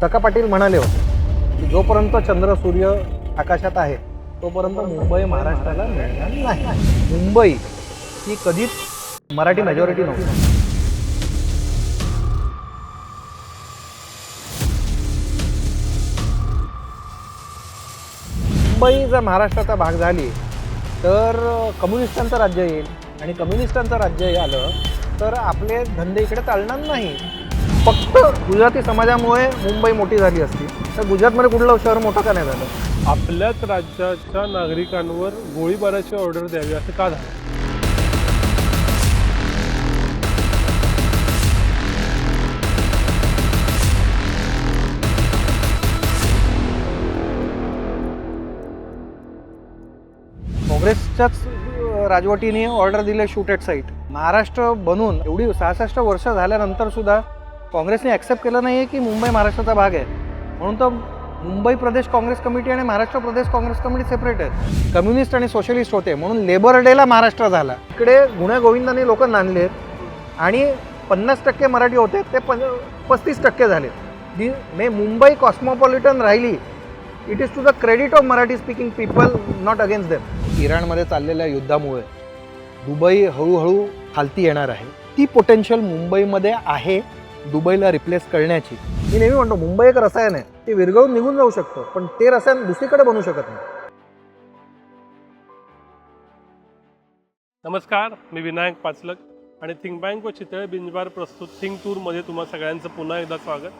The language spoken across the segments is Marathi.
काका पाटील म्हणाले होते की जोपर्यंत चंद्र सूर्य आकाशात आहे तोपर्यंत मुंबई महाराष्ट्राला मिळणार नाही. मुंबई ही कधीच मराठी मेजॉरिटी नव्हती. मुंबई जर महाराष्ट्राचा भाग झाली तर कम्युनिस्टांचं राज्य येईल आणि कम्युनिस्टांचं राज्य आलं तर आपले धंदे इकडे चालणार नाही. फक्त गुजराती समाजामुळे मुंबई मोठी झाली असती तर गुजरातमध्ये कुठलं शहर मोठं का नाही झालं? आपल्याच राज्याच्या नागरिकांवर गोळीबाराची ऑर्डर द्यावी असं का झालं? काँग्रेसच्याच राजवटीने ऑर्डर दिले शूट ॲट साईट. महाराष्ट्र बनून एवढी 66 वर्ष झाल्यानंतर सुद्धा काँग्रेसने ॲक्सेप्ट केलं नाही आहे की मुंबई महाराष्ट्राचा भाग आहे. म्हणून तर मुंबई प्रदेश काँग्रेस कमिटी आणि महाराष्ट्र प्रदेश काँग्रेस कमिटी सेपरेट आहेत. कम्युनिस्ट आणि सोशलिस्ट होते म्हणून लेबर डेला महाराष्ट्र झाला. इकडे गुण्यागोविंदाने लोक नांदलेत आणि 50% मराठी होते ते 35% झाले. मुंबई कॉस्मोपॉलिटन राहिली. It is to the credit of Marathi speaking people, not against them. इराणमध्ये चाललेल्या युद्धामुळे दुबई हळूहळू खालती येणार आहे. ती पोटेन्शियल मुंबईमध्ये आहे दुबईला रिप्लेस करण्याची. मी नेहमी म्हणतो मुंबई एक रसायन आहे, ते विरघळून निघून जाऊ शकतं पण ते रसायन दुसरीकडे बनू शकत नाही. नमस्कार, मी विनायक पाचलक आणि थिंक बँक व चितळे बिंजबार प्रस्तुत थिंक टूरमध्ये तुम्हा सगळ्यांचं पुन्हा एकदा स्वागत.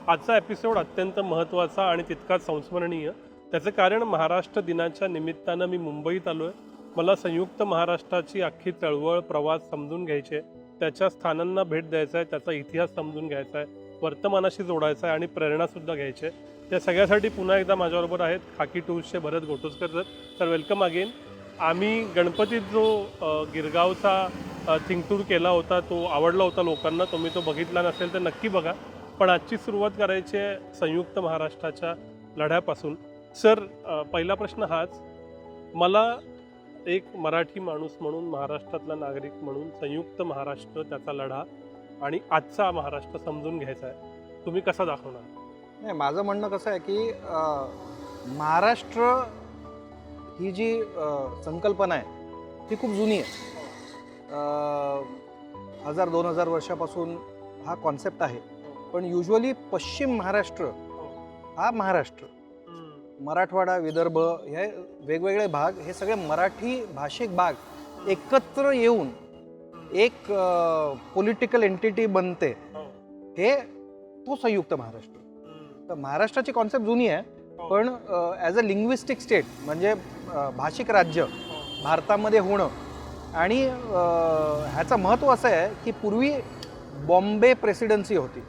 आजचा एपिसोड अत्यंत महत्त्वाचा आणि तितकाच संस्मरणीय. त्याचं कारण महाराष्ट्र दिनाच्या निमित्तानं मी मुंबईत आलो आहे. मला संयुक्त महाराष्ट्राची अख्खी चळवळ प्रवास समजून घ्यायचे, त्याच्या स्थानांना भेट द्यायचा आहे, त्याचा इतिहास समजून घ्यायचा आहे, वर्तमानाशी जोडायचा आहे आणि प्रेरणासुद्धा घ्यायची आहे. त्या सगळ्यासाठी पुन्हा एकदा माझ्याबरोबर आहेत खाकी टूर्सचे भरत घोटुसकर सर. तर वेलकम अगेन. आम्ही गणपतीत जो गिरगावचा थिंक टूर केला होता तो आवडला होता लोकांना. तुम्ही तो बघितला नसेल तर नक्की बघा. पण आजची सुरुवात करायची आहे संयुक्त महाराष्ट्राच्या लढ्यापासून. सर, पहिला प्रश्न हाच. मला एक मराठी माणूस म्हणून, महाराष्ट्रातला नागरिक म्हणून संयुक्त महाराष्ट्र, त्याचा लढा आणि आजचा महाराष्ट्र समजून घ्यायचा आहे. तुम्ही कसा दाखवणार? नाही, माझं म्हणणं कसं आहे की महाराष्ट्र ही जी संकल्पना आहे ती खूप जुनी आहे. 1000-2000 वर्षापासून हा कॉन्सेप्ट आहे. पण युजली पश्चिम महाराष्ट्र हा महाराष्ट्र, मराठवाडा, विदर्भ हे वेगवेगळे भाग, हे सगळे मराठी भाषिक भाग एकत्र येऊन एक पॉलिटिकल एंटिटी बनते. हे तो संयुक्त महाराष्ट्र. तर महाराष्ट्राची कॉन्सेप्ट जुनी आहे पण ॲज अ लिंग्विस्टिक स्टेट म्हणजे भाषिक राज्य भारतामध्ये होणं. आणि ह्याचं महत्त्व असं आहे की पूर्वी बॉम्बे प्रेसिडेन्सी होती,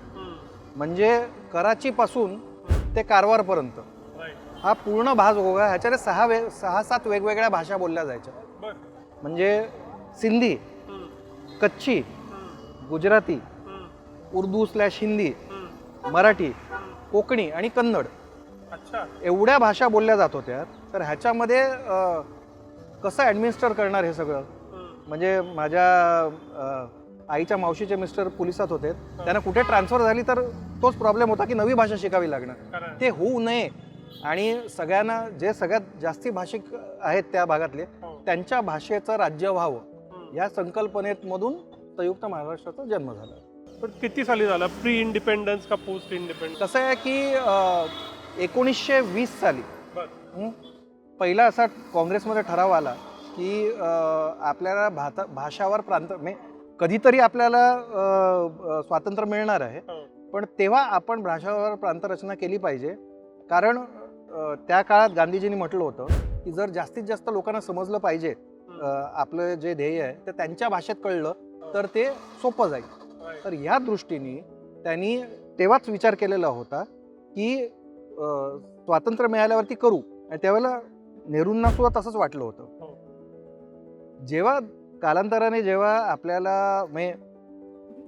म्हणजे कराचीपासून ते कारवारपर्यंत हा पूर्ण भाग होगा. ह्याच्याने 6-7 वेगवेगळ्या भाषा बोलल्या जायच्या. म्हणजे सिंधी, कच्छी, गुजराती, उर्दू/हिंदी, मराठी, कोकणी आणि कन्नड, एवढ्या भाषा बोलल्या जात होत्या. तर ह्याच्यामध्ये कसं ॲडमिनिस्टर करणार हे सगळं? म्हणजे माझ्या आईच्या मावशीचे मिस्टर पोलिसात होते. त्यांना कुठे ट्रान्सफर झाली तर तोच प्रॉब्लेम होता की नवी भाषा शिकावी लागणार. ते होऊ नये आणि सगळ्यांना, जे सगळ्यात जास्ती भाषिक आहेत त्या भागातले, त्यांच्या भाषेचं राज्य व्हावं या संकल्पनेमधून संयुक्त महाराष्ट्राचा जन्म झाला. पण किती साली झाला? प्री इंडिपेंडन्स का पोस्ट इंडिपेंडन्स? कसं आहे की 1920 साली पहिला असा काँग्रेसमध्ये ठराव आला की आपल्याला भाषावर प्रांत कधीतरी आपल्याला स्वातंत्र्य मिळणार आहे पण तेव्हा आपण भाषावर प्रांतरचना केली पाहिजे. कारण त्या काळात गांधीजींनी म्हटलं होतं की जर जास्तीत जास्त लोकांना समजलं पाहिजे आपलं जे ध्येय आहे ते त्यांच्या भाषेत कळलं तर ते सोपं जाईल. तर या दृष्टीने त्यांनी तेव्हाच विचार केलेला होता की स्वातंत्र्य मिळाल्यावरती करू. आणि त्यावेळेला नेहरूंना सुद्धा तसंच वाटलं होतं. जेव्हा कालांतराने जेव्हा आपल्याला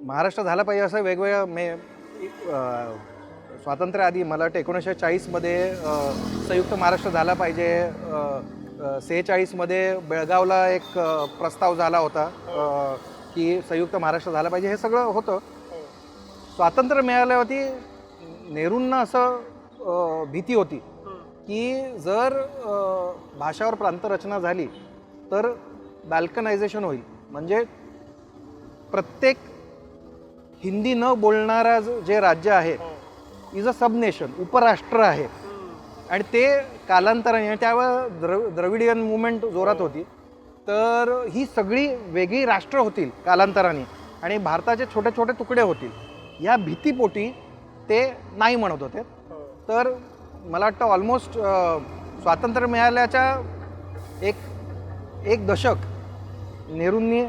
महाराष्ट्र झाला पाहिजे असं वेगवेगळ्या स्वातंत्र्य आधी मला वाटतं 1940मध्ये संयुक्त महाराष्ट्र झाला पाहिजे. 46मध्ये बेळगावला एक प्रस्ताव झाला होता की संयुक्त महाराष्ट्र झाला पाहिजे. हे सगळं होतं. स्वातंत्र्य मिळाल्यावरती नेहरूंना असं भीती होती की जर भाषावर प्रांतरचना झाली तर बॅल्कनायझेशन होईल, म्हणजे प्रत्येक हिंदी न बोलणारा जे राज्य आहे इज अ सब नेशन, उपराष्ट्र आहे. आणि ते कालांतराने त्यावेळेस द्रविडियन मुवमेंट जोरात होती, तर ही सगळी वेगळी राष्ट्र होतील कालांतराने आणि भारताचे छोटे छोटे तुकडे होतील, या भीतीपोटी ते नाही म्हणत होते. तर मला वाटतं ऑलमोस्ट स्वातंत्र्य मिळाल्याच्या एक दशक नेहरूंनी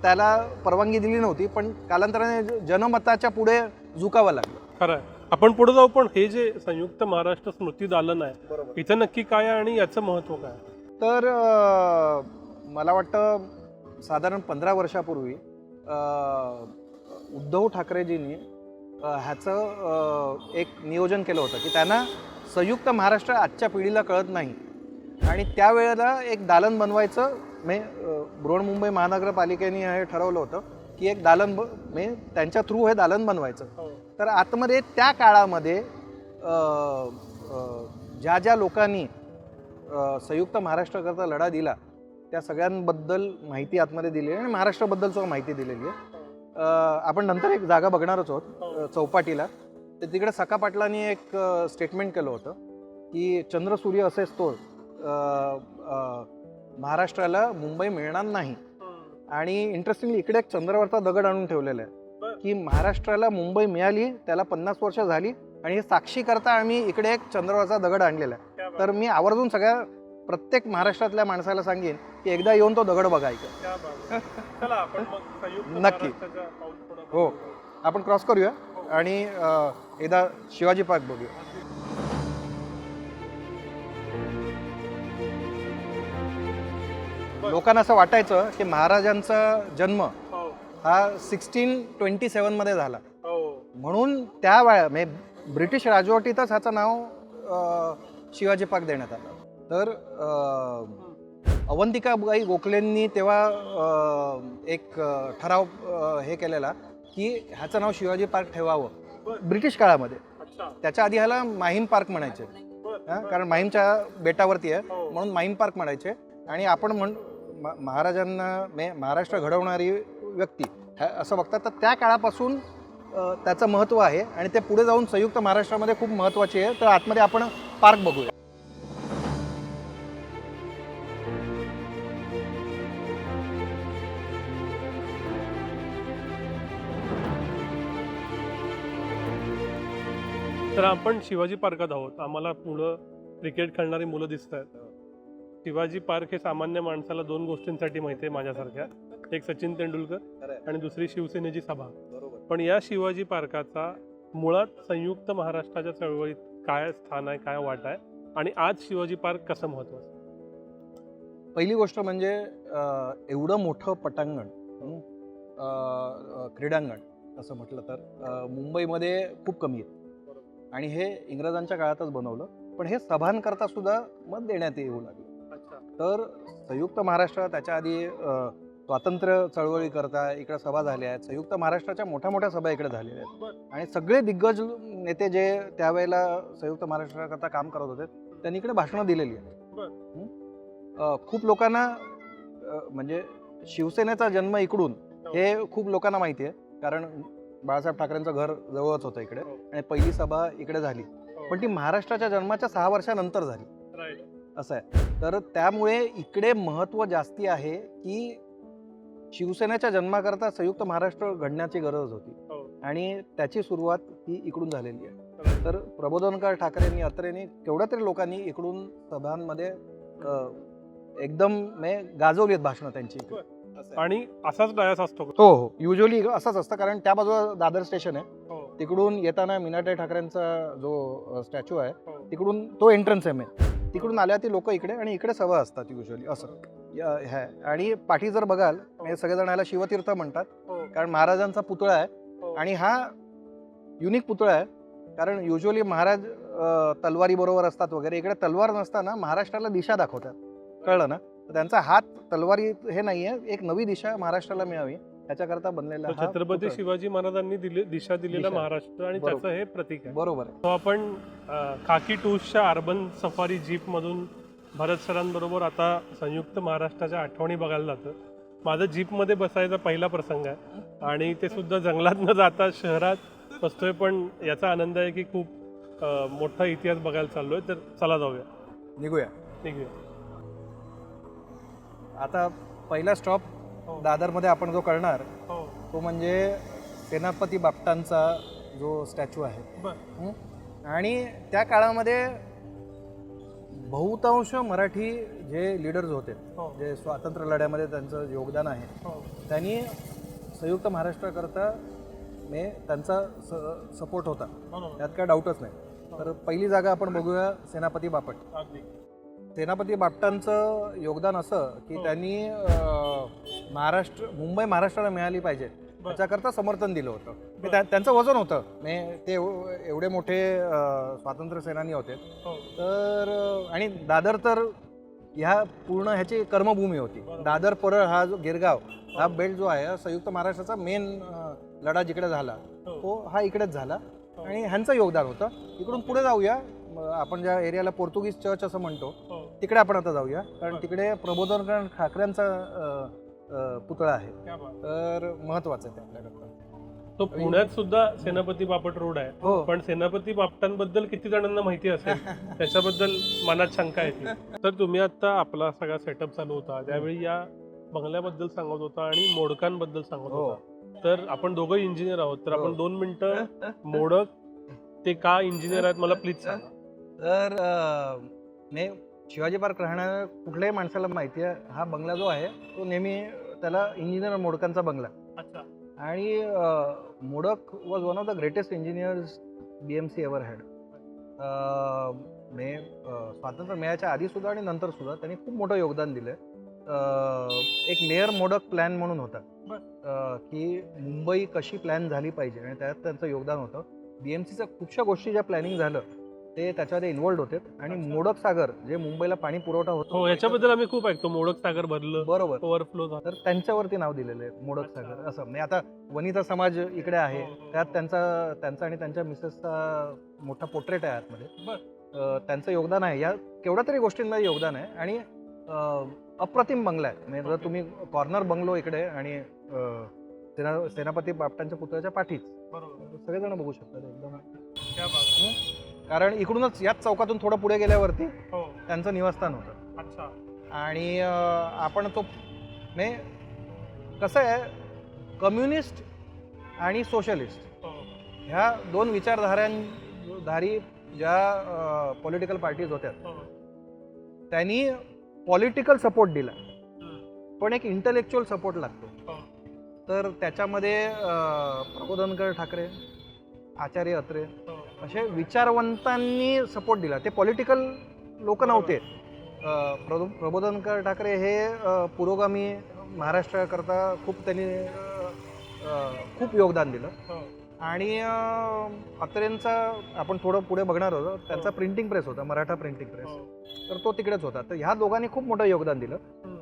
त्याला परवानगी दिली नव्हती, पण कालांतराने जनमताच्या पुढे झुकावं लागलं. खरं आहे. आपण पुढे जाऊ, पण हे जे संयुक्त महाराष्ट्र स्मृती दालन आहे, इथं नक्की काय आहे आणि याचं महत्त्व काय? तर मला वाटतं साधारण 15 वर्षापूर्वी उद्धव ठाकरेजींनी ह्याचं एक नियोजन केलं होतं की त्यांना संयुक्त महाराष्ट्र आजच्या पिढीला कळत नाही आणि त्यावेळेला एक दालन बनवायचं. बृहन्मुंबई महानगरपालिकेने हे ठरवलं होतं की एक दालन त्यांच्या थ्रू हे दालन बनवायचं. तर आतमध्ये त्या काळामध्ये ज्या ज्या लोकांनी संयुक्त महाराष्ट्राकरता लढा दिला त्या सगळ्यांबद्दल माहिती आतमध्ये दिली आहे आणि महाराष्ट्राबद्दल सुद्धा माहिती दिलेली आहे. आपण नंतर एक जागा बघणारच आहोत चौपाटीला. तर तिकडे सखा पाटलांनी एक स्टेटमेंट केलं होतं की चंद्र सूर्य असेच तो महाराष्ट्राला मुंबई मिळणार नाही. आणि इंटरेस्टिंगली इकडे एक चंद्रावरचा दगड आणून ठेवलेला आहे की महाराष्ट्राला मुंबई मिळाली त्याला 50 वर्ष झाली आणि हे साक्षी करता आम्ही इकडे एक चंद्रावरचा दगड आणलेला आहे. तर मी आवर्जून सगळ्या प्रत्येक महाराष्ट्रातल्या माणसाला सांगेन की एकदा येऊन तो दगड बघायचा. नक्की. हो, आपण क्रॉस करूया आणि एकदा शिवाजी पार्क बघूया. लोकांना असं वाटायचं की महाराजांचा जन्म हा 1627 मध्ये झाला, म्हणून त्या वेळा म्हणजे ब्रिटिश राजवटीतच ह्याचं नाव शिवाजी पार्क देण्यात आलं. तर अवंतिकाबाई गोखलेंनी तेव्हा एक ठराव हे केलेला की ह्याचं नाव शिवाजी पार्क ठेवावं ब्रिटिश काळामध्ये. त्याच्या आधी ह्याला माहीम पार्क म्हणायचे, कारण माहीमच्या बेटावरती आहे म्हणून माहीम पार्क म्हणायचे. आणि आपण महाराजांना महाराष्ट्र घडवणारी व्यक्ती असं बघतात, तर त्या काळापासून त्याचं महत्त्व आहे आणि ते पुढे जाऊन संयुक्त महाराष्ट्रामध्ये खूप महत्त्वाचे आहे. तर आतमध्ये आपण पार्क बघूया. तर आपण शिवाजी पार्कात आहोत. आम्हाला पुढं क्रिकेट खेळणारी मुलं दिसत आहेत. शिवाजी पार्क हे सामान्य माणसाला दोन गोष्टींसाठी माहिती आहे माझ्यासारख्या, एक सचिन तेंडुलकर आणि दुसरी शिवसेनेची सभा. पण या शिवाजी पार्काचा मुळात संयुक्त महाराष्ट्राच्या चळवळीत काय स्थान आहे, काय वाट आहे आणि आज शिवाजी पार्क कसं महत्त्वाचं? पहिली गोष्ट म्हणजे एवढं मोठं पटांगण, क्रीडांगण असं म्हटलं तर मुंबईमध्ये खूप कमी आहे आणि हे इंग्रजांच्या काळातच बनवलं. पण हे सभांकरता सुद्धा मत देण्यात येऊ लागलं. तर संयुक्त महाराष्ट्र त्याच्या आधी स्वातंत्र्य चळवळी करता इकडे सभा झाल्या आहेत. संयुक्त महाराष्ट्राच्या मोठ्या मोठ्या सभा इकडे झालेल्या आहेत आणि सगळे दिग्गज नेते जे त्यावेळेला संयुक्त महाराष्ट्राकरता काम करत होते त्यांनी इकडे भाषणं दिलेली आहेत. खूप लोकांना म्हणजे शिवसेनेचा जन्म इकडून हे खूप लोकांना माहिती आहे, कारण बाळासाहेब ठाकरेंचं घर जवळच होतं इकडे आणि पहिली सभा इकडे झाली. पण ती महाराष्ट्राच्या जन्माच्या 6 वर्षानंतर झाली असं आहे. तर त्यामुळे इकडे महत्त्व जास्ती आहे की शिवसेनेच्या जन्माकरता संयुक्त महाराष्ट्र घडण्याची गरज होती आणि त्याची सुरुवात ही इकडून झालेली आहे. तर प्रबोधनकार ठाकरेंनी, अत्रेंनी, केवढ्या तरी लोकांनी इकडून सभांमध्ये एकदम गाजवली आहेत भाषणं त्यांची. आणि असाच डायस असतो? हो हो, युजली असंच असतं, कारण त्या बाजूला दादर स्टेशन आहे. तिकडून येताना मीनाताई ठाकरेंचा जो स्टॅच्यू आहे तिकडून तो एंट्रन्स आहे. तिकडून आल्या ती लोक इकडे आणि इकडे सभा असतात युजली असं ह्या. आणि पाठी जर बघाल सगळेजण याला शिवतीर्थ म्हणतात, कारण महाराजांचा पुतळा आहे आणि हा युनिक पुतळा आहे. कारण युजली महाराज तलवारी बरोबर असतात वगैरे, इकडे तलवार नसताना महाराष्ट्राला दिशा दाखवतात, कळलं ना. त्यांचा हात तलवारी हे नाही आहे, एक नवी दिशा महाराष्ट्राला मिळावी त्याच्याकरता बनलेला हा छत्रपती पुतळा. शिवाजी महाराजांनी दिशा दिलेला दिशा. महाराष्ट्र आणि बरोबर. त्याचं हे प्रतीक आहे. बरोबर आहे. तो आपण खाकी टूर्सच्या अर्बन सफारी जीपमधून भरत सरांबरोबर आता संयुक्त महाराष्ट्राच्या आठवणी बघायला जातो. माझा जीपमध्ये बसायचा पहिला प्रसंग आहे आणि ते सुद्धा जंगलात न जाता शहरात बसतोय, पण याचा आनंद आहे की खूप मोठा इतिहास बघायला चाललोय. तर चला जाऊया, निघूया. निघूया. आता पहिला स्टॉप हो. दादरमध्ये आपण जो करणार हो. तो म्हणजे सेनापती बापटांचा जो स्टॅच्यू आहे. बरं. आणि त्या काळामध्ये बहुतांश मराठी जे लीडर्स होते, हो. जे स्वातंत्र्य लढ्यामध्ये त्यांचं योगदान आहे, हो. त्यांनी संयुक्त महाराष्ट्राकरता त्यांचा सपोर्ट होता, बरोबर. त्यात काय डाऊटच नाही. तर पहिली जागा आपण बघूया सेनापती बापट. अगदी. सेनापती बापटांचं योगदान असं की हो. त्यांनी मुंबई महाराष्ट्राला मिळाली पाहिजे त्याच्याकरता समर्थन दिलं होतं. त्यांचं वजन होतं, ते एवढे मोठे स्वातंत्र्य सेनानी होते. हो. तर आणि दादर तर ह्या पूर्ण ह्याची कर्मभूमी होती. दादर परळ हा जो गिरगाव हा बेल्ट जो आहे हा संयुक्त महाराष्ट्राचा मेन लढा जिकडे झाला तो हा इकडेच झाला आणि ह्यांचं योगदान होतं. इकडून पुढे जाऊया, आपण ज्या एरियाला पोर्तुगीज चर्च असं म्हणतो तिकडे आपण आता जाऊया, कारण तिकडे प्रबोधनकर ठाकरेंचा पुतळा आहे. तर महत्वाचं आहे ते आपल्याकडे. तो पुण्यात सुद्धा सेनापती बापट रोड आहे. हो. पण सेनापती बापटांबद्दल किती जणांना माहिती असेल त्याच्याबद्दल मनात शंका येते. तर तुम्ही आता आपला सगळा सेटअप चालू होता त्यावेळी या बंगल्याबद्दल सांगत होता आणि मोडकांबद्दल सांगत हो. होता. तर आपण दोघं इंजिनियर आहोत, तर आपण 2 मिनिटं मोडक ते का इंजिनियर आहेत मला प्लीज सांगा. तर शिवाजी पार्क राहणाऱ्या कुठल्याही माणसाला माहिती आहे हा बंगला जो आहे तो नेहमी त्याला इंजिनियर मोडकांचा बंगला. अच्छा. आणि modak was one of the greatest engineers BMC ever had. स्वातंत्र्य मिळायच्या आधी सुद्धा आणि नंतर सुद्धा त्यांनी खूप मोठं योगदान दिलंय. एक मेयर मोडक प्लॅन म्हणून होता की मुंबई कशी प्लॅन झाली पाहिजे आणि त्यात त्यांचं योगदान होतं. BMCच्या खूपशा गोष्टी ज्या प्लॅनिंग झालं ते त्याच्यामध्ये इन्व्हॉल्ड होते. आणि मोडक सागर जे मुंबईला पाणी पुरवठा होतो हो, याच्याबद्दल आम्ही खूप ऐकतो. मोडक सागर भरलं, बरोबर, ओव्हरफ्लो झाला. तर त्यांच्यावरती नाव दिलेलं आहे मोडक सागर असं. म्हणजे आता वनिता समाज इकडे आहे, त्यात त्यांचा आणि त्यांच्या मिसेसचा मोठा पोर्ट्रेट आहे आतमध्ये. त्यांचं योगदान आहे, या केवढ्या तरी गोष्टींमध्ये योगदान आहे. आणि अप्रतिम बंगला आहे. म्हणजे जर तुम्ही कॉर्नर बंगलो इकडे आणि सेनापती बापटांच्या पुतळ्याच्या पाठीच सगळेजण बघू शकतात एकदम. कारण इकडूनच याच चौकातून थोडं पुढे गेल्यावरती त्यांचं निवासस्थान होतं. अच्छा. आणि आपण तो कसं आहे, कम्युनिस्ट आणि सोशलिस्ट ह्या दोन विचारधारी ज्या पॉलिटिकल पार्टीज होत्या त्यांनी पॉलिटिकल सपोर्ट दिला, पण एक इंटलेक्च्युअल सपोर्ट लागतो. तर त्याच्यामध्ये प्रबोधनकर ठाकरे, आचार्य अत्रे असे विचारवंतांनी सपोर्ट दिला. ते पॉलिटिकल लोक नव्हते. प्रबोधनकर ठाकरे हे पुरोगामी महाराष्ट्राकरता त्यांनी खूप योगदान दिलं. आणि अत्रेंचा आपण थोडं पुढे बघणार होतो, त्यांचा प्रिंटिंग प्रेस होता, मराठा प्रिंटिंग प्रेस, तर तो तिकडेच होता. तर ह्या दोघांनी खूप मोठं योगदान दिलं.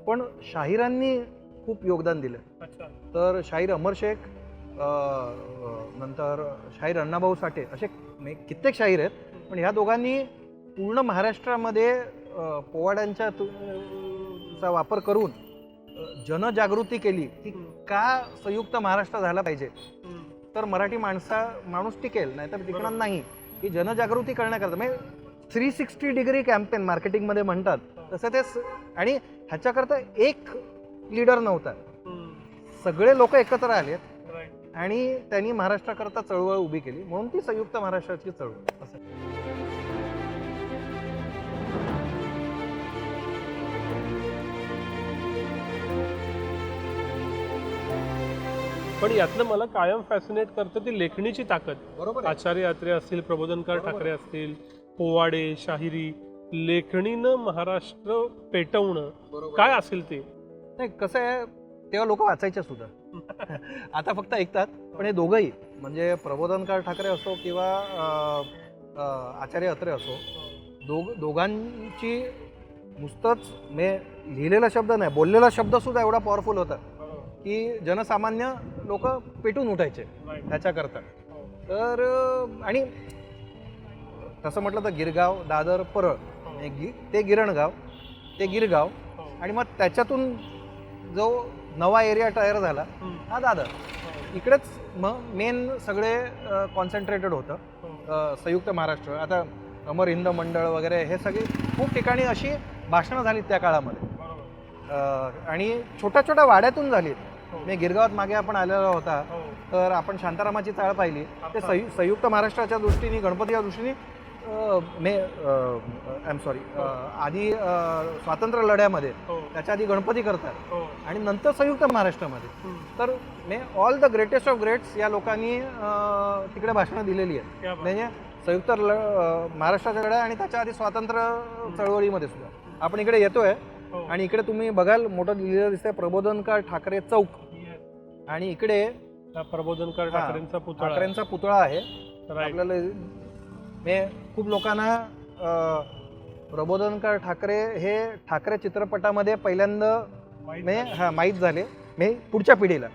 पण शाहिरांनी खूप योगदान दिलं. तर शाहीर अमर शेख, नंतर शाहीर अण्णाभाऊ साठे असे कित्येक शाहीर आहेत. पण ह्या दोघांनी पूर्ण महाराष्ट्रामध्ये पोवाड्यांचा चा वापर करून जनजागृती केली की का संयुक्त महाराष्ट्र झाला पाहिजे, तर मराठी माणूस टिकेल, नाहीतर टिकणार नाही. ही जनजागृती करण्याकरता म्हणजे 360 डिग्री कॅम्पेन मार्केटिंगमध्ये म्हणतात तसं ते. आणि ह्याच्याकरता एक लीडर नव्हता, सगळे लोक एकत्र आले आणि त्यांनी महाराष्ट्राकरता चळवळ उभी केली, म्हणून ती संयुक्त महाराष्ट्राची चळवळ असं. पण यातनं मला कायम फॅसिनेट करतं ती लेखणीची ताकद. बरोबर. आचार्य अत्रे असतील, प्रबोधनकर ठाकरे असतील, पोवाडे, शाहिरी, लेखणीनं महाराष्ट्र पेटवणं काय असेल ते. नाही, कसं आहे, तेव्हा लोक वाचायचे सुद्धा. आता फक्त ऐकतात. पण हे दोघंही म्हणजे प्रबोधनकर ठाकरे असो किंवा आचार्य अत्रे असो, दोघांची नुसतंच लिहिलेला शब्द नाही, बोललेला शब्द सुद्धा एवढा पॉवरफुल होता की जनसामान्य लोक पेटून उठायचे ह्याच्याकरता. तर आणि तसं म्हटलं तर गिरगाव, दादर, परळ, ते गिरणगाव, ते गिरगाव, आणि मग त्याच्यातून जो नवा एरिया तयार झाला हा दादर. इकडेच मग मेन सगळे कॉन्सन्ट्रेटेड होतं संयुक्त महाराष्ट्र. आता अमर हिंद मंडळ वगैरे हे सगळी खूप ठिकाणी अशी भाषणं झालीत त्या काळामध्ये, आणि छोट्या छोट्या वाड्यातून झालीत. मी गिरगावात मागे आपण आलेला होता तर आपण शांतारामाची चाळ पाहिली. ते संयुक्त महाराष्ट्राच्या दृष्टीने, गणपतीच्या दृष्टीने आधी स्वातंत्र्य लढ्यामध्ये त्याच्या आधी गणपती करतात आणि नंतर संयुक्त महाराष्ट्रामध्ये. तर all the greatest of greats या लोकांनी तिकडे भाषणं दिलेली आहेत. म्हणजे संयुक्त महाराष्ट्राच्या लढ्या आणि त्याच्या आधी स्वातंत्र्य चळवळीमध्ये सुद्धा. आपण इकडे येतोय आणि इकडे तुम्ही बघाल मोठं लिहिलेलं दिसतंय प्रबोधनकार ठाकरे चौक, आणि इकडे प्रबोधनकार ठाकरेंचा पुतळा आहे. आपल्याला खूप लोकांना प्रबोधनकार ठाकरे हे ठाकरे चित्रपटामध्ये पहिल्यांदा माहीत झाले. पुढच्या पिढीला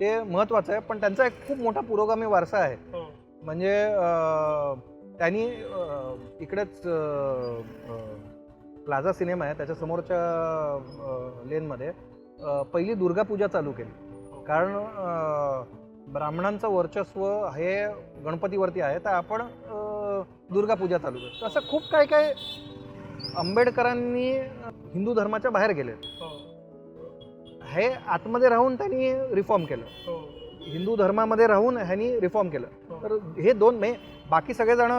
ते महत्वाचं आहे. पण त्यांचा एक खूप मोठा पुरोगामी वारसा आहे. म्हणजे त्यांनी इकडेच प्लाझा सिनेमा आहे त्याच्या समोरच्या लेनमध्ये पहिली दुर्गापूजा चालू केली. कारण ब्राह्मणांचं वर्चस्व हे गणपतीवरती आहे, तर आपण दुर्गापूजा चालू करतो. असं खूप काय काय आंबेडकरांनी हिंदू धर्माच्या बाहेर गेले, हे आतमध्ये राहून त्यांनी रिफॉर्म केलं. हिंदू धर्मामध्ये राहून ह्यांनी रिफॉर्म केलं. तर हे दोन बाकी सगळेजण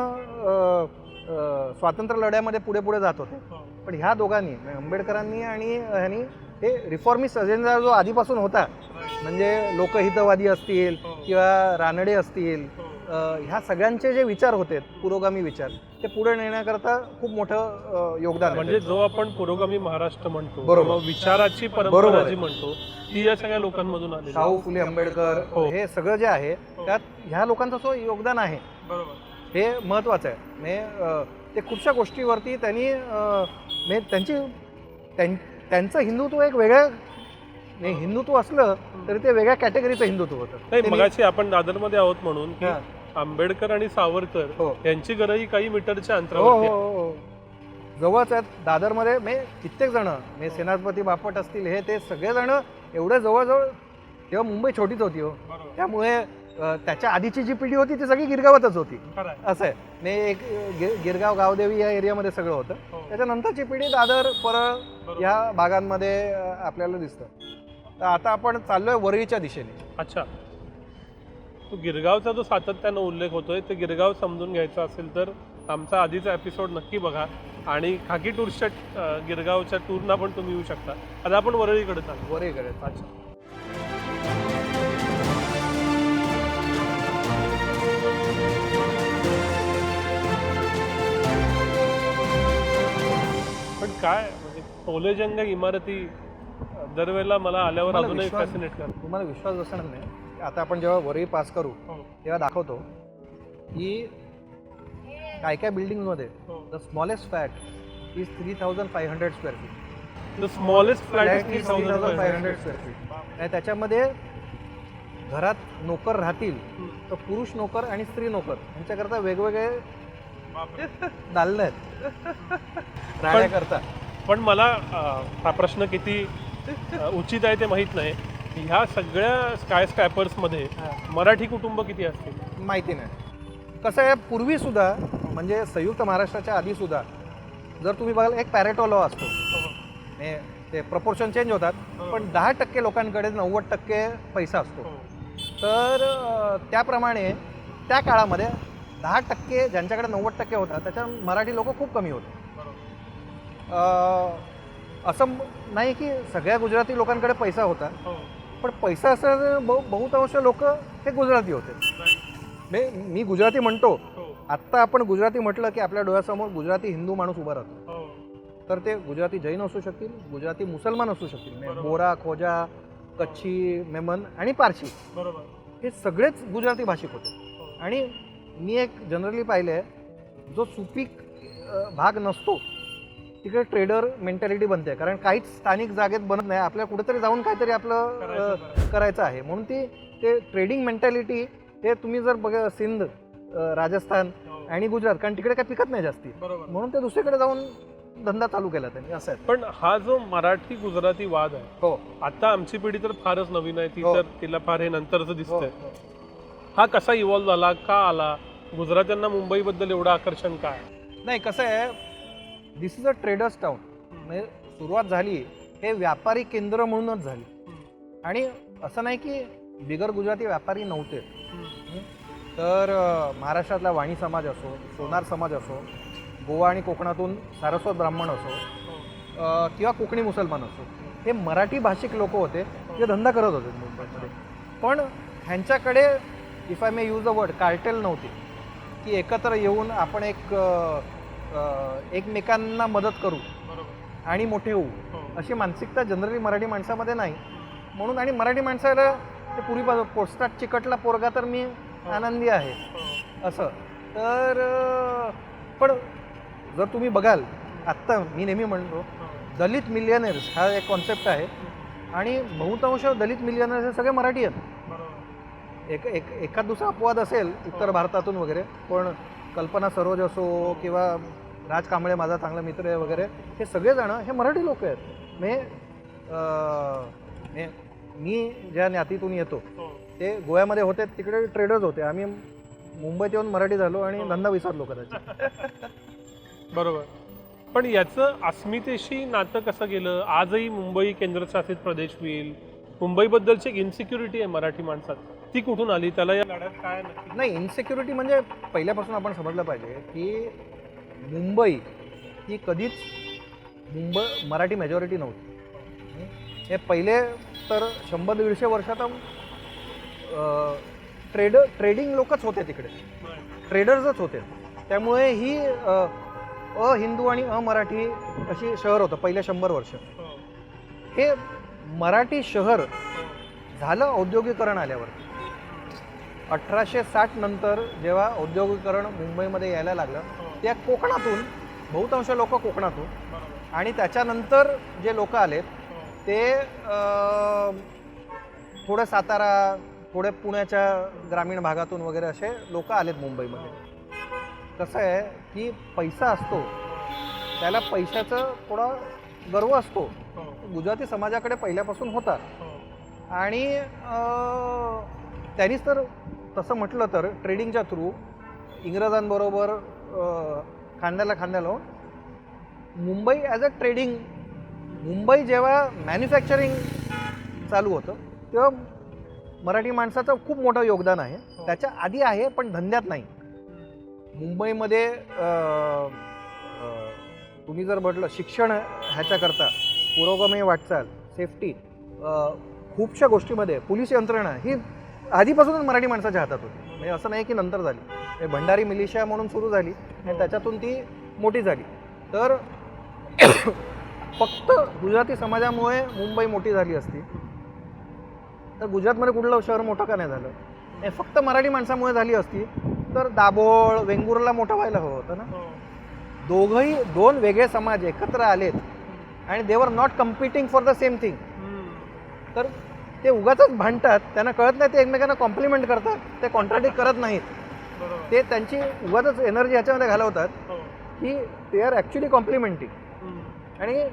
स्वातंत्र्य लढ्यामध्ये पुढे पुढे जात होते, पण ह्या दोघांनी आंबेडकरांनी आणि ह्यांनी हे रिफॉर्मिस्ट अजेंडा जो आधीपासून होता, म्हणजे लोकहितवादी असतील किंवा रानडे असतील, ह्या सगळ्यांचे जे विचार होते पुरोगामी विचार, ते पुढे नेण्याकरता खूप मोठं योगदान. म्हणजे जो आपण पुरोगामी महाराष्ट्र म्हणतो, बरोबर, विचाराची परंपरा जी म्हणतो, ती या सगळ्या लोकांमधून आली. शाहू फुले आंबेडकर हे सगळं जे आहे त्यात ह्या लोकांचं योगदान आहे. हे महत्वाचं आहे. ते खूपशा गोष्टीवरती त्यांनी त्यांचं हिंदुत्व एक वेगळं हिंदुत्व असलं तरी ते वेगळ्या कॅटेगरीचं हिंदुत्व होतं. मगाशी आपण दादरमध्ये आहोत म्हणून की आंबेडकर आणि सावरकर यांची घरही काही मीटरच्या अंतरावर जवळच आहेत. दादरमध्ये कित्येक जण सेनापती बापट असतील, हे ते सगळेजण एवढे जवळजवळ. तेव्हा मुंबई छोटीच होती हो, त्यामुळे त्याच्या आधीची जी पिढी होती ती सगळी गिरगावातच होती. असं आहे. एक गिरगाव, गावदेवी या एरियामध्ये सगळं होतं. त्याच्यानंतरची पिढी दादर, परळ या भागांमध्ये आपल्याला दिसतं. तर आता आपण चाललोय वरळीच्या दिशेने. अच्छा, तो गिरगावचा जो सातत्यानं उल्लेख होतोय, ते गिरगाव समजून घ्यायचा असेल तर आमचा आधीचा एपिसोड नक्की बघा, आणि खाकी टूर्सच्या गिरगावच्या टूरना पण तुम्ही येऊ शकता. आता आपण वरळीकडे चालू. वरळीकडे. अच्छा, पण काय म्हणजे टोलेजंग इमारती दरवेळेला मला आल्यावर अजूनही फॅसिनेट करतो. तुम्हाला विश्वास बसणार नाही. आता आपण जेव्हा वरळी पास करू तेव्हा दाखवतो की काय काय बिल्डिंगमध्ये the smallest flat is 3500 square feet. The smallest flat is 3500 square feet. आणि त्याच्यामध्ये घरात नोकर राहतील तर पुरुष नोकर आणि स्त्री नोकर यांच्याकरता वेगवेगळे दालनं आहेत राहण्याकरता. पण मला हा प्रश्न किती उचित आहे ते माहीत नाही. ह्या सगळ्या स्काय स्क्रॅपर्समध्ये मराठी कुटुंब किती असतील माहिती नाही. कसं आहे, पूर्वी सुद्धा म्हणजे संयुक्त महाराष्ट्राच्या आधी सुद्धा जर तुम्ही बघाल एक पॅरेटो लॉ असतो. ते प्रपोर्शन चेंज होतात, पण 10% लोकांकडे 90% पैसा असतो. तर त्याप्रमाणे त्या काळामध्ये 10% ज्यांच्याकडे 90% होता त्याच्या मराठी लोक खूप कमी होते. असं नाही की सगळ्या गुजराती लोकांकडे पैसा होता, पण पैसा असं बहुतांश लोक हे गुजराती होते. मी गुजराती म्हणतो, आत्ता आपण गुजराती म्हटलं की आपल्या डोळ्यासमोर गुजराती हिंदू माणूस उभा राहतो. तर ते गुजराती जैन असू शकतील, गुजराती मुसलमान असू शकतील, बोरा, खोजा, कच्छी, मेमन आणि पारशी, हे सगळेच गुजराती भाषिक होते. आणि मी एक जनरली पाहिलं आहे, जो सुपीक भाग नसतो तिकडे ट्रेडर मेंटॅलिटी बनते, कारण काहीच स्थानिक जागेत बनत नाही, आपल्याला कुठेतरी जाऊन काहीतरी आपलं करायचं आहे, म्हणून ते ट्रेडिंग मेंटॅलिटी हे तुम्ही जर बघा सिंध, राजस्थान आणि गुजरात, कारण तिकडे काही पिकत नाही जास्ती, म्हणून ते दुसरीकडे जाऊन धंदा चालू केला त्यांनी, असं आहे. पण हा जो मराठी गुजराती वाद आहे, हो, आता आमची पिढी तर फारच नवीन आहे, ती हो. तर तिला फार हे नंतरच दिसतंय. हो. हा कसा इव्हॉल्व्ह झाला, का आला, गुजरात्यांना मुंबईबद्दल एवढं आकर्षण काय? नाही कसं आहे, दिस इज अ ट्रेडर्स टाउन, म्हणजे सुरुवात झाली हे व्यापारी केंद्र म्हणूनच झाली, आणि असं नाही की बिगर गुजराती व्यापारी नव्हते. तर महाराष्ट्रातला वाणी समाज असो, सोनार समाज असो, गोवा आणि कोकणातून सारस्वत ब्राह्मण असो, किंवा कोकणी मुसलमान असो, हे मराठी भाषिक लोक होते जे धंदा करत होते मुंबईमध्ये. पण ह्यांच्याकडे if I may use the word cartel नव्हती, की एकत्र येऊन आपण एकमेकांना मदत करू आणि मोठे होऊ, अशी मानसिकता जनरली मराठी माणसामध्ये नाही. म्हणून आणि मराठी माणसाला ते पूर्वीपासून पोस्टात चिकटला पोरगा तर मी आनंदी आहे असं. तर पण जर तुम्ही बघाल, आत्ता मी नेहमी म्हणतो दलित मिलियनर्स हा एक कॉन्सेप्ट आहे, आणि बहुतांश दलित मिलियनर्स हे सगळे मराठी आहेत. एखाद दुसरा अपवाद असेल उत्तर भारतातून वगैरे, पण कल्पना सरोज असो किंवा राज कांबळे माझा चांगला मित्र आहे वगैरे, हे सगळेजण हे मराठी लोक आहेत. मी ज्या ज्ञातीतून येतो ते गोव्यामध्ये होते, तिकडे ट्रेडर्स होते, आम्ही मुंबईत येऊन मराठी झालो आणि धंदा विसरलो कदाचित. बरोबर. पण याचं अस्मितेशी नातं कसं गेलं? आजही मुंबई केंद्रशासित प्रदेश होईल, मुंबईबद्दलची एक इन्सिक्युरिटी आहे मराठी माणसात, ती कुठून आली? त्याला या लढ्यात काय नक्की? नाही, इन्सिक्युरिटी म्हणजे पहिल्यापासून आपण समजलं पाहिजे की मुंबई ही कधीच मराठी मेजॉरिटी नव्हती. हे पहिले तर 100-150 वर्षात ट्रेडिंग लोकच होते, तिकडे ट्रेडर्सच होते. त्यामुळे ही अहिंदू आणि अमराठी अशी शहर होतं पहिले 100 वर्ष. हे मराठी शहर झालं औद्योगिकरण आल्यावर. 1860 नंतर जेव्हा औद्योगिकरण मुंबईमध्ये यायला लागलं, त्या कोकणातून बहुतांश लोक कोकणातून, आणि त्याच्यानंतर जे लोक आलेत ते थोडे सातारा, थोडे पुण्याच्या ग्रामीण भागातून वगैरे असे लोक आलेत मुंबईमध्ये. कसं आहे की पैसा असतो, त्याला पैशाचा थोडा गर्व असतो, गुजराती समाजाकडे पहिल्यापासून होता. आणि त्यांनीच तर तसं म्हटलं तर ट्रेडिंगच्या थ्रू इंग्रजांबरोबर खांद्याला खांद्या लावून Mumbai as a trading, Mumbai जेव्हा मॅन्युफॅक्चरिंग चालू होतं तेव्हा मराठी माणसाचं खूप मोठं योगदान आहे. त्याच्या आधी आहे पण धंद्यात नाही. मुंबईमध्ये तुम्ही जर म्हटलं शिक्षण ह्याच्याकरता पुरोगामी वाटचाल, सेफ्टी, खूपशा गोष्टीमध्ये पोलीस यंत्रणा ही आधीपासूनच मराठी माणसाच्या हातात होती. म्हणजे असं नाही की नंतर झाली. भंडारी मिलिशिया म्हणून सुरू झाली आणि त्याच्यातून ती मोठी झाली. तर फक्त गुजराती समाजामुळे मुंबई मोठी झाली असती तर गुजरातमध्ये कुठलं शहर मोठं का नाही झालं? हे फक्त मराठी माणसामुळे झाली असती तर दाभोळ, वेंगुर्ला मोठं व्हायला हवं होतं ना. दोन वेगळे समाज एकत्र आलेत आणि they were not competing for the same thing. तर ते उगाचच भांडतात, त्यांना कळत नाही, ते एकमेकांना कॉम्प्लिमेंट करतात, ते कॉन्ट्राडिक्ट करत नाहीत. ते त्यांची उगाचच एनर्जी ह्याच्यामध्ये घालवतात की दे आर ॲक्च्युली कॉम्प्लिमेंटिंग. आणि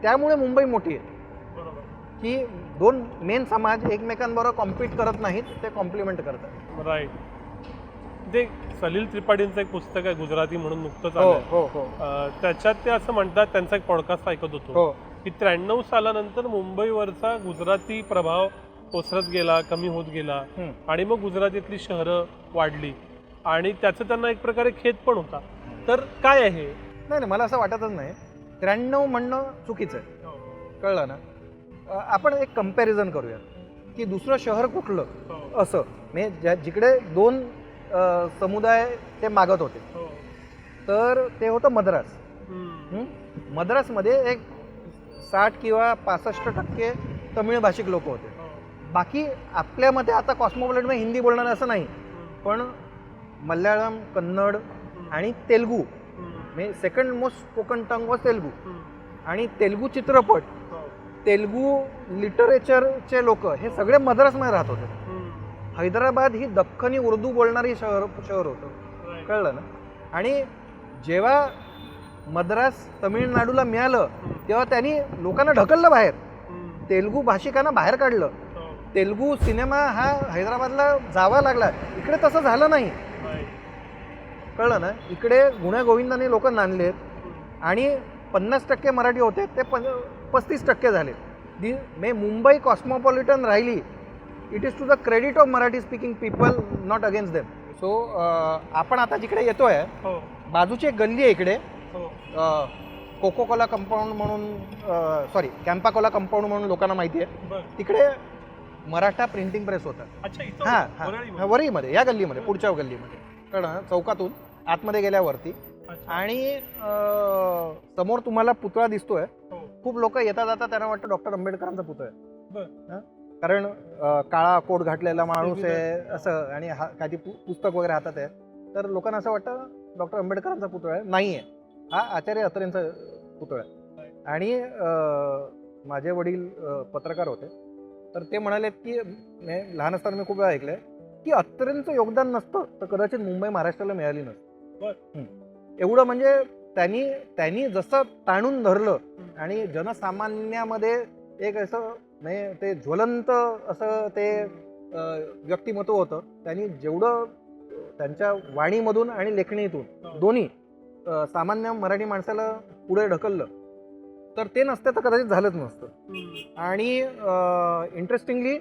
त्यामुळे मुंबई मोठी आहे की दोन मेन समाज एकमेकांबरोबर कॉम्पीट करत नाहीत, ते कॉम्प्लिमेंट करतात. राईट. ते सलील त्रिपाठींचं एक पुस्तक आहे गुजराती म्हणून, नुकतंच हो आलं. हो हो त्याच्यात ते असं म्हणतात, त्यांचा एक पॉडकास्ट ऐकत होतो हो की 93 सालानंतर मुंबईवरचा गुजराती प्रभाव ओसरत गेला, कमी होत गेला, आणि मग गुजरातीतली शहरं वाढली आणि त्याचं त्यांना एक प्रकारे खेद पण होता. तर काय आहे? नाही, मला असं वाटतच नाही. 93 म्हणणं चुकीचं आहे, कळलं ना. आपण एक कंपॅरिझन करूया की दुसरं शहर कुठलं असं, म्हणजे जिकडे दोन समुदाय ते मागत होते, तर ते होतं मद्रास. मद्रासमध्ये एक 60 किंवा 65% तमिळ भाषिक लोक होते. बाकी आपल्यामध्ये आता कॉस्मोपॉलिटनमध्ये हिंदी बोलणारे असं नाही, पण मल्याळम, कन्नड आणि तेलुगू म्हणजे second most spoken tongue was Telugu. आणि तेलगू चित्रपट, तेलगू लिटरेचरचे लोक हे सगळे मद्रासमध्ये राहत होते. हैदराबाद ही दख्खनी उर्दू बोलणारी शहर होतं, कळलं ना. आणि जेव्हा मद्रास तमिळनाडूला मिळालं तेव्हा त्यांनी लोकांना ढकललं बाहेर, तेलगू भाषिकांना बाहेर काढलं. तेलगू सिनेमा हा हैदराबादला जावा लागला. इकडे तसं झालं नाही, कळलं ना. इकडे गुण्यागोविंदाने लोक नांदलेत आणि 50% मराठी होते ते 35% झाले. मुंबई कॉस्मोपॉलिटन राहिली. It is to the credit of Marathi speaking people, not against them. So आपण आता जिकडे येतोय बाजूची एक गल्ली आहे इकडे, कोको कोला कंपाऊंड म्हणून, सॉरी कॅम्पा कोला कंपाऊंड म्हणून लोकांना माहिती आहे. तिकडे मराठा प्रिंटिंग प्रेस होता. हां, वरळीमध्ये, या गल्लीमध्ये, पुढच्या गल्लीमध्ये, कळलं, चौकातून आतमध्ये गेल्यावरती. आणि समोर तुम्हाला पुतळा दिसतोय. खूप लोक येता जाता त्यांना वाटतं डॉक्टर आंबेडकरांचा पुतळा आहे, कारण काळा कोट घातलेला माणूस आहे असं, आणि काही पुस्तक वगैरे हातात आहे, तर लोकांना असं वाटतं डॉक्टर आंबेडकरांचा पुतळा आहे. नाही आहे, हा आचार्य अत्रेंचा पुतळा आहे. आणि माझे वडील पत्रकार होते, तर ते म्हणालेत की लहान असताना मी खूप वेळा ऐकलंय की अत्रेंचं योगदान नसतं तर कदाचित मुंबई महाराष्ट्राला मिळाली नसती. एवढं म्हणजे त्यांनी जसं ताणून धरलं आणि जनसामान्यामध्ये एक असं म्हणजे ते ज्वलंत असं ते व्यक्तिमत्व होतं. त्यांनी जेवढं त्यांच्या वाणीमधून आणि लेखणीतून दोन्ही सामान्य मराठी माणसाला पुढे ढकललं, तर ते नसतं तर कदाचित झालंच नसतं. आणि इंटरेस्टिंगली